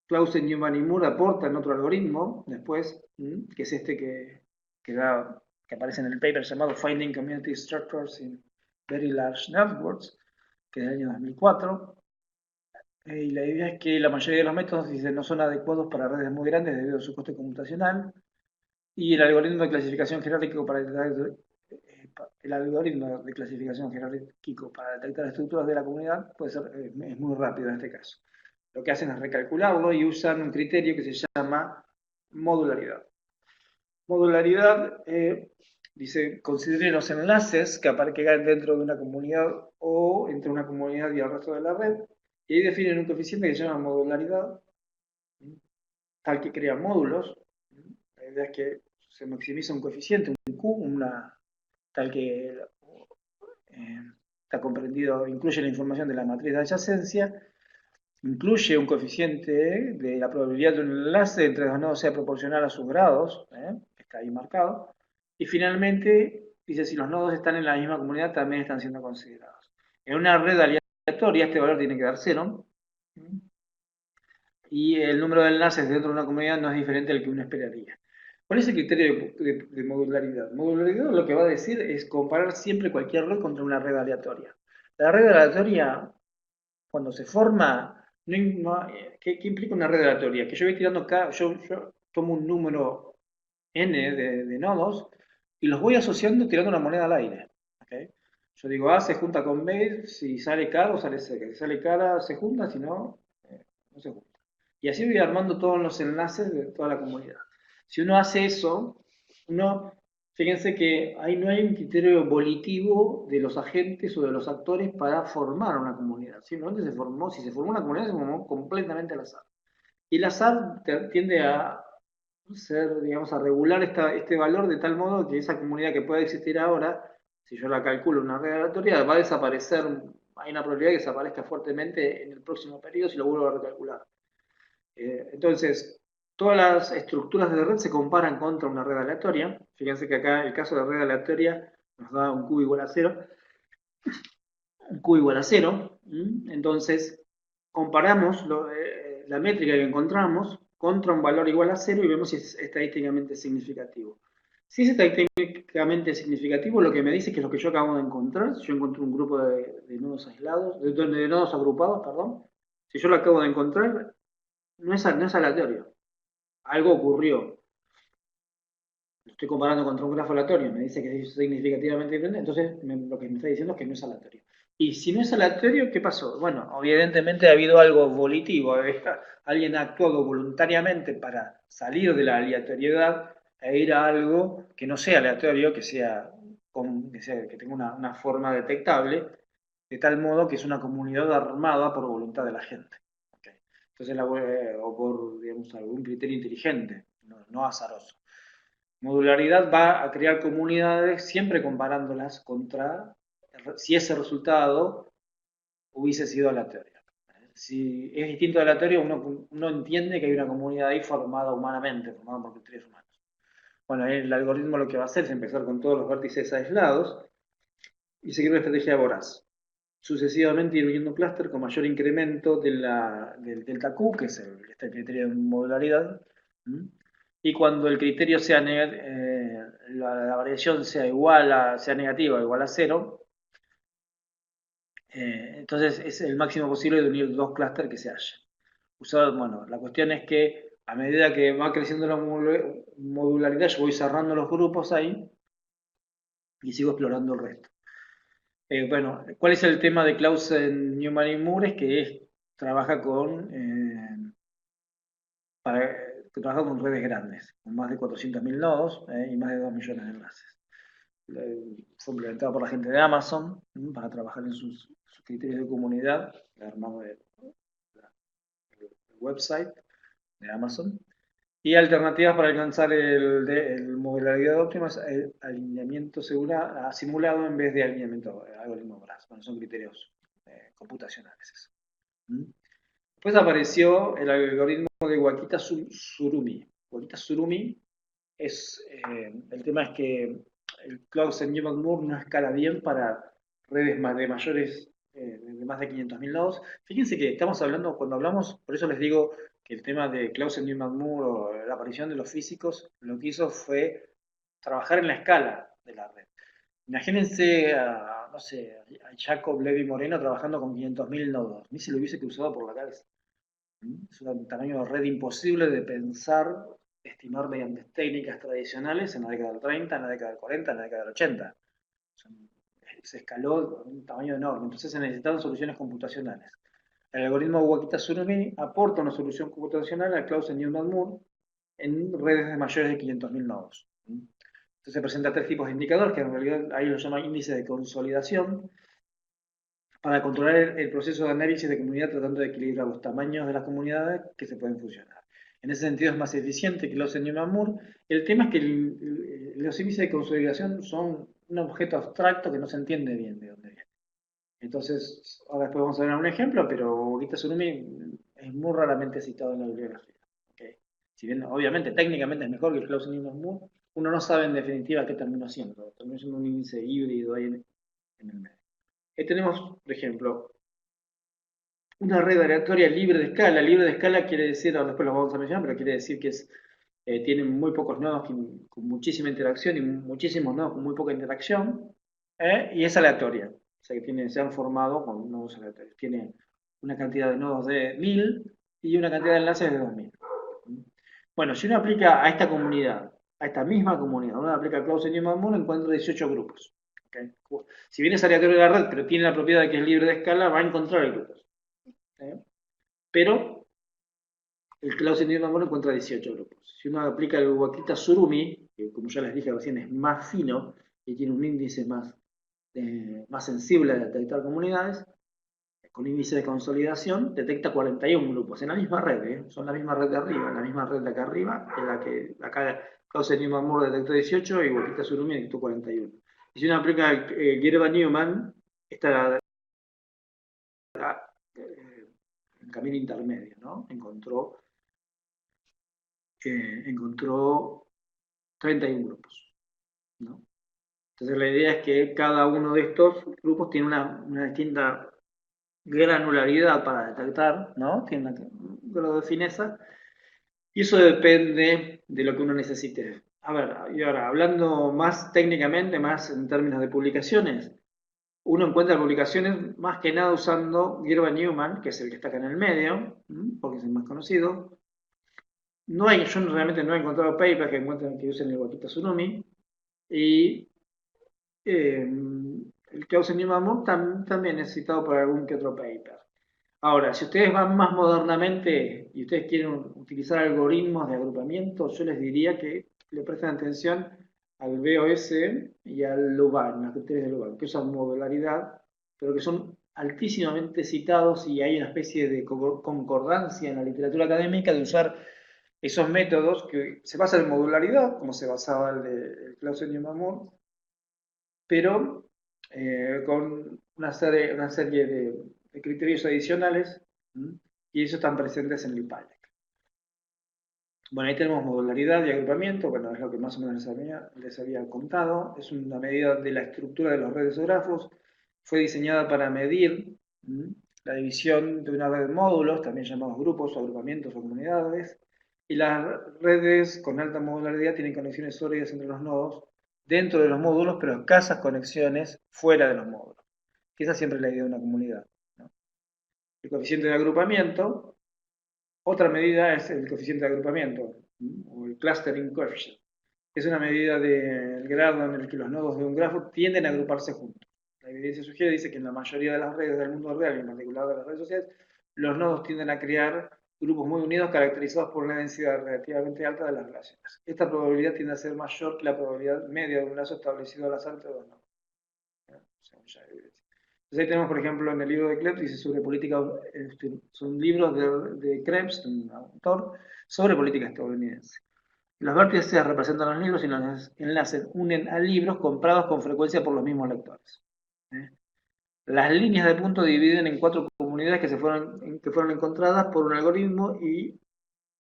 Clausen, Newman y Moore aportan otro algoritmo después, que es este que aparece en el paper llamado Finding Community Structures in Very Large Networks, que es del año 2004. Y la idea es que la mayoría de los métodos no son adecuados para redes muy grandes debido a su coste computacional. Y el algoritmo de clasificación jerárquico para detectar, el algoritmo de clasificación jerárquico para detectar estructuras de la comunidad puede ser, es muy rápido en este caso. Lo que hacen es recalcularlo y usan un criterio que se llama modularidad. Modularidad dice, considere los enlaces que aparezcan dentro de una comunidad o entre una comunidad y el resto de la red, y ahí definen un coeficiente que se llama modularidad, tal que crea módulos. La idea es que se maximiza un coeficiente, un Q, tal que está comprendido, incluye la información de la matriz de adyacencia, incluye un coeficiente de la probabilidad de un enlace entre dos nodos sea proporcional a sus grados, que está ahí marcado, y finalmente dice si los nodos están en la misma comunidad también están siendo considerados. En una red aleatoria este valor tiene que dar 0, y el número de enlaces dentro de una comunidad no es diferente al que uno esperaría. ¿Cuál es el criterio de modularidad? Modularidad lo que va a decir es comparar siempre cualquier red contra una red aleatoria. La red aleatoria, cuando se forma, ¿qué implica una red aleatoria? Que yo voy tirando yo tomo un número n de nodos y los voy asociando tirando una moneda al aire. ¿Okay? Yo digo A se junta con B, si sale cara o sale C. Si sale cara se junta, si no, no se junta. Y así voy armando todos los enlaces de toda la comunidad. Si uno hace eso, fíjense que ahí no hay un criterio volitivo de los agentes o de los actores para formar una comunidad. Simplemente si se formó una comunidad, se formó completamente al azar. Y el azar tiende a digamos, a regular este valor de tal modo que esa comunidad que puede existir ahora, si yo la calculo en una red aleatoria, va a desaparecer, hay una probabilidad de que desaparezca fuertemente en el próximo periodo si lo vuelvo a recalcular. Entonces, todas las estructuras de red se comparan contra una red aleatoria. Fíjense que acá el caso de red aleatoria nos da un Q igual a 0. Un Q igual a 0. Entonces, comparamos la métrica que encontramos contra un valor igual a 0 y vemos si es estadísticamente significativo. Si es estadísticamente significativo, lo que me dice que es lo que yo acabo de encontrar. Si yo encontré un grupo de nodos aislados, de nodos agrupados, perdón. Si yo lo acabo de encontrar, no es aleatorio. Algo ocurrió. Lo estoy comparando contra un grafo aleatorio, me dice que es significativamente diferente, entonces lo que me está diciendo es que no es aleatorio. Y si no es aleatorio, ¿qué pasó? Bueno, evidentemente ha habido algo volitivo, alguien ha actuado voluntariamente para salir de la aleatoriedad e ir a algo que no sea aleatorio, que tenga una forma detectable, de tal modo que es una comunidad armada por voluntad de la gente. ¿Okay? Entonces, o por, digamos, algún criterio inteligente, no azaroso. Modularidad va a crear comunidades siempre comparándolas contra si ese resultado hubiese sido aleatorio. Si es distinto aleatorio, uno entiende que hay una comunidad ahí formada humanamente, formada por criterios humanos. Bueno, el algoritmo lo que va a hacer es empezar con todos los vértices aislados y seguir una estrategia voraz. Sucesivamente ir uniendo clúster con mayor incremento del delta Q, que es este criterio de modularidad. ¿Mm? Y cuando el criterio sea la variación sea sea negativa o igual a cero, entonces es el máximo posible de unir dos clústeres que se hallen. Bueno, la cuestión es que a medida que va creciendo la modularidad, yo voy cerrando los grupos ahí y sigo explorando el resto. Bueno, ¿cuál es el tema de Clausen, Newman y Moore? Es que trabaja trabaja con redes grandes, con más de 400.000 nodos y más de 2 millones de enlaces. Fue implementado por la gente de Amazon para trabajar en sus criterios de comunidad, armado el website de Amazon. Y alternativas para alcanzar el modularidad óptima es el alineamiento simulado en vez de alineamiento algoritmo BRAS. Bueno, son criterios computacionales. Eso. ¿Mm? Después apareció el algoritmo de Wakita Surumi. Wakita Surumi el tema es que el Clausen-Newman-Moore no escala bien para redes de más de 500.000 nodos. Fíjense que estamos hablando, cuando hablamos, por eso les digo que el tema de Clausen-Newman-Moore o la aparición de los físicos, lo que hizo fue trabajar en la escala de la red. Imagínense no sé, a Jacob Levi Moreno trabajando con 500.000 nodos. A mí se lo hubiese cruzado por la cabeza. Es un tamaño de red imposible de pensar, estimar mediante técnicas tradicionales en la década del 30, en la década del 40, en la década del 80. Se escaló a un tamaño enorme, entonces se necesitaban soluciones computacionales. El algoritmo Wakita-Tsurumi aporta una solución computacional al Clausen-Newman-Moore en redes de mayores de 500.000 nodos. Entonces se presenta tres tipos de indicadores, que en realidad ahí los llama índice de consolidación, para controlar el proceso de análisis de comunidad tratando de equilibrar los tamaños de las comunidades que se pueden fusionar. En ese sentido es más eficiente que los Newman-Moore. El tema es que los índices de consolidación son un objeto abstracto que no se entiende bien de dónde viene. Entonces, ahora después vamos a ver un ejemplo, pero Gita Surumi es muy raramente citado en la bibliografía. ¿Okay? Si bien, obviamente, técnicamente es mejor que el Clausen Newman-Moore, uno no sabe en definitiva qué terminó siendo. Terminó siendo un índice híbrido ahí en el medio. Tenemos, por ejemplo, una red aleatoria libre de escala. Libre de escala quiere decir, ahora después lo vamos a mencionar, pero quiere decir que tiene muy pocos nodos con muchísima interacción y muchísimos nodos con muy poca interacción. Y es aleatoria. O sea que se han formado con nodos aleatorios. Tiene una cantidad de nodos de 1000 y una cantidad de enlaces de 2000. Bueno, si uno aplica a esta comunidad, a esta misma comunidad, uno aplica Clausen-Newman-Moore, encuentra 18 grupos. ¿Okay? Si bien es aleatorio la red, pero tiene la propiedad de que es libre de escala, va a encontrar grupos. Pero el Clausen Newman encuentra 18 grupos. Si uno aplica el Wakita Surumi, que como ya les dije recién es más fino y tiene un índice más sensible a detectar comunidades, con índice de consolidación detecta 41 grupos en la misma red, son la misma red de arriba, la misma red de acá arriba, en la que acá Clausen Newman detectó 18 y Wakita Surumi detectó 41. Y si uno aplica el Gerba Newman, está en camino intermedio, ¿no? Encontró 31 grupos, ¿no? Entonces la idea es que cada uno de estos grupos tiene una distinta granularidad para detectar, ¿no? Tiene un grado de fineza, y eso depende de lo que uno necesite. A ver, y ahora, hablando más técnicamente, más en términos de publicaciones, uno encuentra publicaciones más que nada usando Gerba Newman, que es el que está acá en el medio, porque es el más conocido. Yo realmente no he encontrado papers que usen el Wakita Tsunami, y el Clausen Newman también es citado por algún que otro paper. Ahora, si ustedes van más modernamente y ustedes quieren utilizar algoritmos de agrupamiento, yo les diría que le presten atención al BOS y al Luban, los criterios de Luban, que usan modularidad, pero que son altísimamente citados y hay una especie de concordancia en la literatura académica de usar esos métodos que se basan en modularidad, como se basaba el Clausen Newman, pero con una serie de criterios adicionales, y esos están presentes en el PALEC. Bueno, ahí tenemos modularidad y agrupamiento, bueno, es lo que más o menos les había contado. Es una medida de la estructura de los redes de grafos. Fue diseñada para medir la división de una red de módulos, también llamados grupos, agrupamientos o comunidades. Y las redes con alta modularidad tienen conexiones sólidas entre los nodos dentro de los módulos, pero escasas conexiones fuera de los módulos. Que esa siempre es la idea de una comunidad, ¿no? El coeficiente de agrupamiento, otra medida es el coeficiente de agrupamiento, o el clustering coefficient. Es una medida del grado en el que los nodos de un grafo tienden a agruparse juntos. La evidencia sugiere, dice que en la mayoría de las redes del mundo real, y en particular de las redes sociales, los nodos tienden a crear grupos muy unidos caracterizados por una densidad relativamente alta de las relaciones. Esta probabilidad tiende a ser mayor que la probabilidad media de un lazo establecido al azar entre dos nodos. Entonces ahí tenemos, por ejemplo, en el libro de Krebs, dice sobre política, son libros de Krebs, un autor, sobre política estadounidense. Los vértices representan los libros y los enlaces unen a libros comprados con frecuencia por los mismos lectores. Las líneas de punto dividen en 4 comunidades que fueron encontradas por un algoritmo y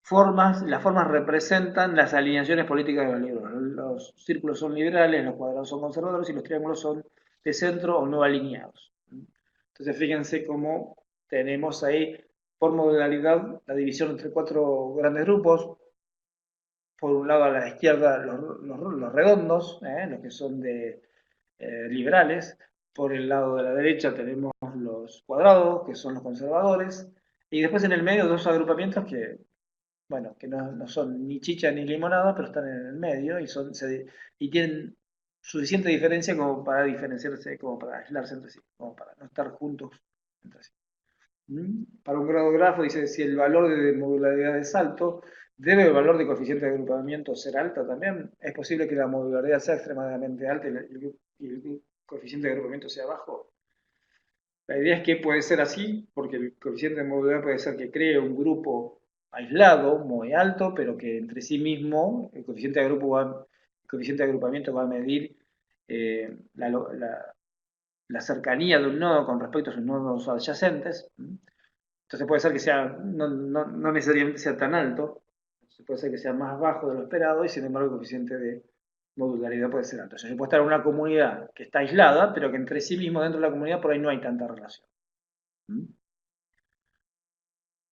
las formas representan las alineaciones políticas de los libros. Los círculos son liberales, los cuadrados son conservadores y los triángulos son de centro o no alineados. Entonces fíjense cómo tenemos ahí por modalidad la división entre 4 grandes grupos. Por un lado a la izquierda los redondos, los que son liberales. Por el lado de la derecha tenemos los cuadrados, que son los conservadores. Y después en el medio dos agrupamientos que, bueno, que no son ni chicha ni limonada, pero están en el medio y tienen suficiente diferencia como para diferenciarse, como para aislarse entre sí, como para no estar juntos entre sí. Para un grado grafo dice si el valor de modularidad es alto, ¿debe el valor de coeficiente de agrupamiento ser alta también? ¿Es posible que la modularidad sea extremadamente alta y el coeficiente de agrupamiento sea bajo? La idea es que puede ser así, porque el coeficiente de modularidad puede ser que cree un grupo aislado, muy alto, pero que entre sí mismo el coeficiente el coeficiente de agrupamiento va a medir eh, la, la cercanía de un nodo con respecto a sus nodos adyacentes. Entonces puede ser que no necesariamente sea tan alto, puede ser que sea más bajo de lo esperado y sin embargo el coeficiente de modularidad puede ser alto. O sea, yo puedo estar en una comunidad que está aislada, pero que entre sí mismo dentro de la comunidad por ahí no hay tanta relación.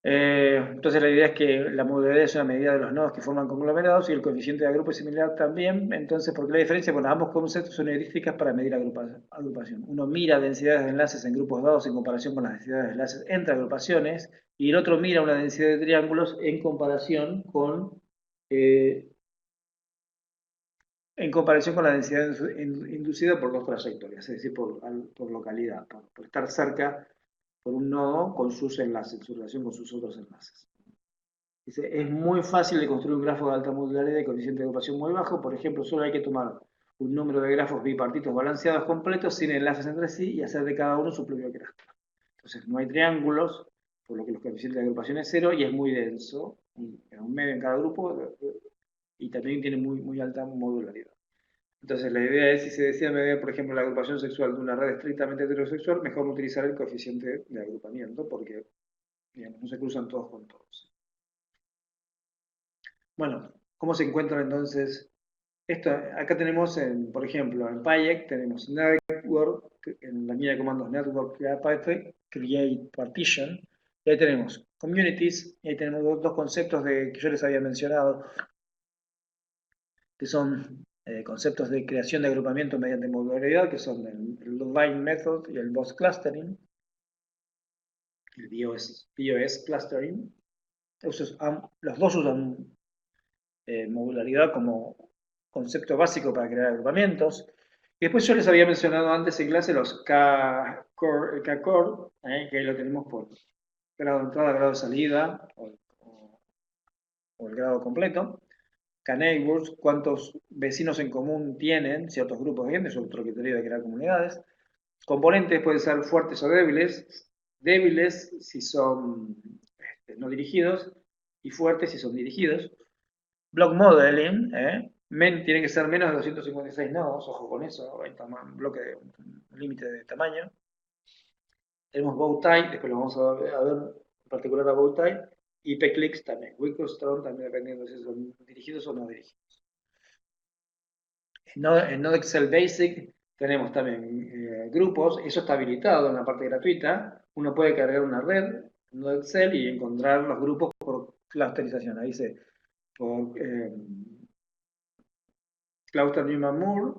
Entonces la idea es que la modularidad es una medida de los nodos que forman conglomerados y el coeficiente de agrupo es similar también. Entonces, ¿por qué la diferencia? Bueno, ambos conceptos son heurísticas para medir agrupación. Uno mira densidades de enlaces en grupos dados en comparación con las densidades de enlaces entre agrupaciones y el otro mira una densidad de triángulos eh, en comparación con la densidad inducida por dos trayectorias, es decir, por localidad, por estar cerca por un nodo con sus enlaces, en su relación con sus otros enlaces. Dice, es muy fácil de construir un grafo de alta modularidad y coeficiente de agrupación muy bajo. Por ejemplo, solo hay que tomar un número de grafos bipartitos balanceados completos sin enlaces entre sí y hacer de cada uno su propio grafo. Entonces, no hay triángulos, por lo que los coeficientes de agrupación es cero y es muy denso, un medio en cada grupo y también tiene muy alta modularidad. Entonces, la idea es, si se desea medir, por ejemplo, la agrupación sexual de una red estrictamente heterosexual, mejor no utilizar el coeficiente de agrupamiento porque, digamos, no se cruzan todos con todos. Bueno, ¿cómo se encuentra entonces esto? Acá tenemos, por ejemplo, en Payek tenemos network, en la línea de comandos network create partition, y ahí tenemos communities, y ahí tenemos dos conceptos que yo les había mencionado, que son conceptos de creación de agrupamiento mediante modularidad, que son el line method y el box clustering, el BOS clustering. Los dos usan modularidad como concepto básico para crear agrupamientos. Y después yo les había mencionado antes en clase los K-core, que ahí lo tenemos por grado de entrada, grado de salida o el grado completo. K-neighbors, cuántos vecinos en común tienen ciertos grupos de gente, es otro criterio de crear comunidades. Componentes pueden ser fuertes o débiles. Débiles si son no dirigidos y fuertes si son dirigidos. Block modeling, tiene que ser menos de 256 nodos, ojo con eso, hay un bloque de un límite de tamaño. Tenemos bow tie, después lo vamos a ver en particular a bow tie. Y pclicks también. Wikostron también, dependiendo si son dirigidos o no dirigidos. En Node Excel Basic tenemos también grupos, eso está habilitado en la parte gratuita. Uno puede cargar una red en Node Excel y encontrar los grupos por clusterización. Ahí dice por Cluster Newman Moore,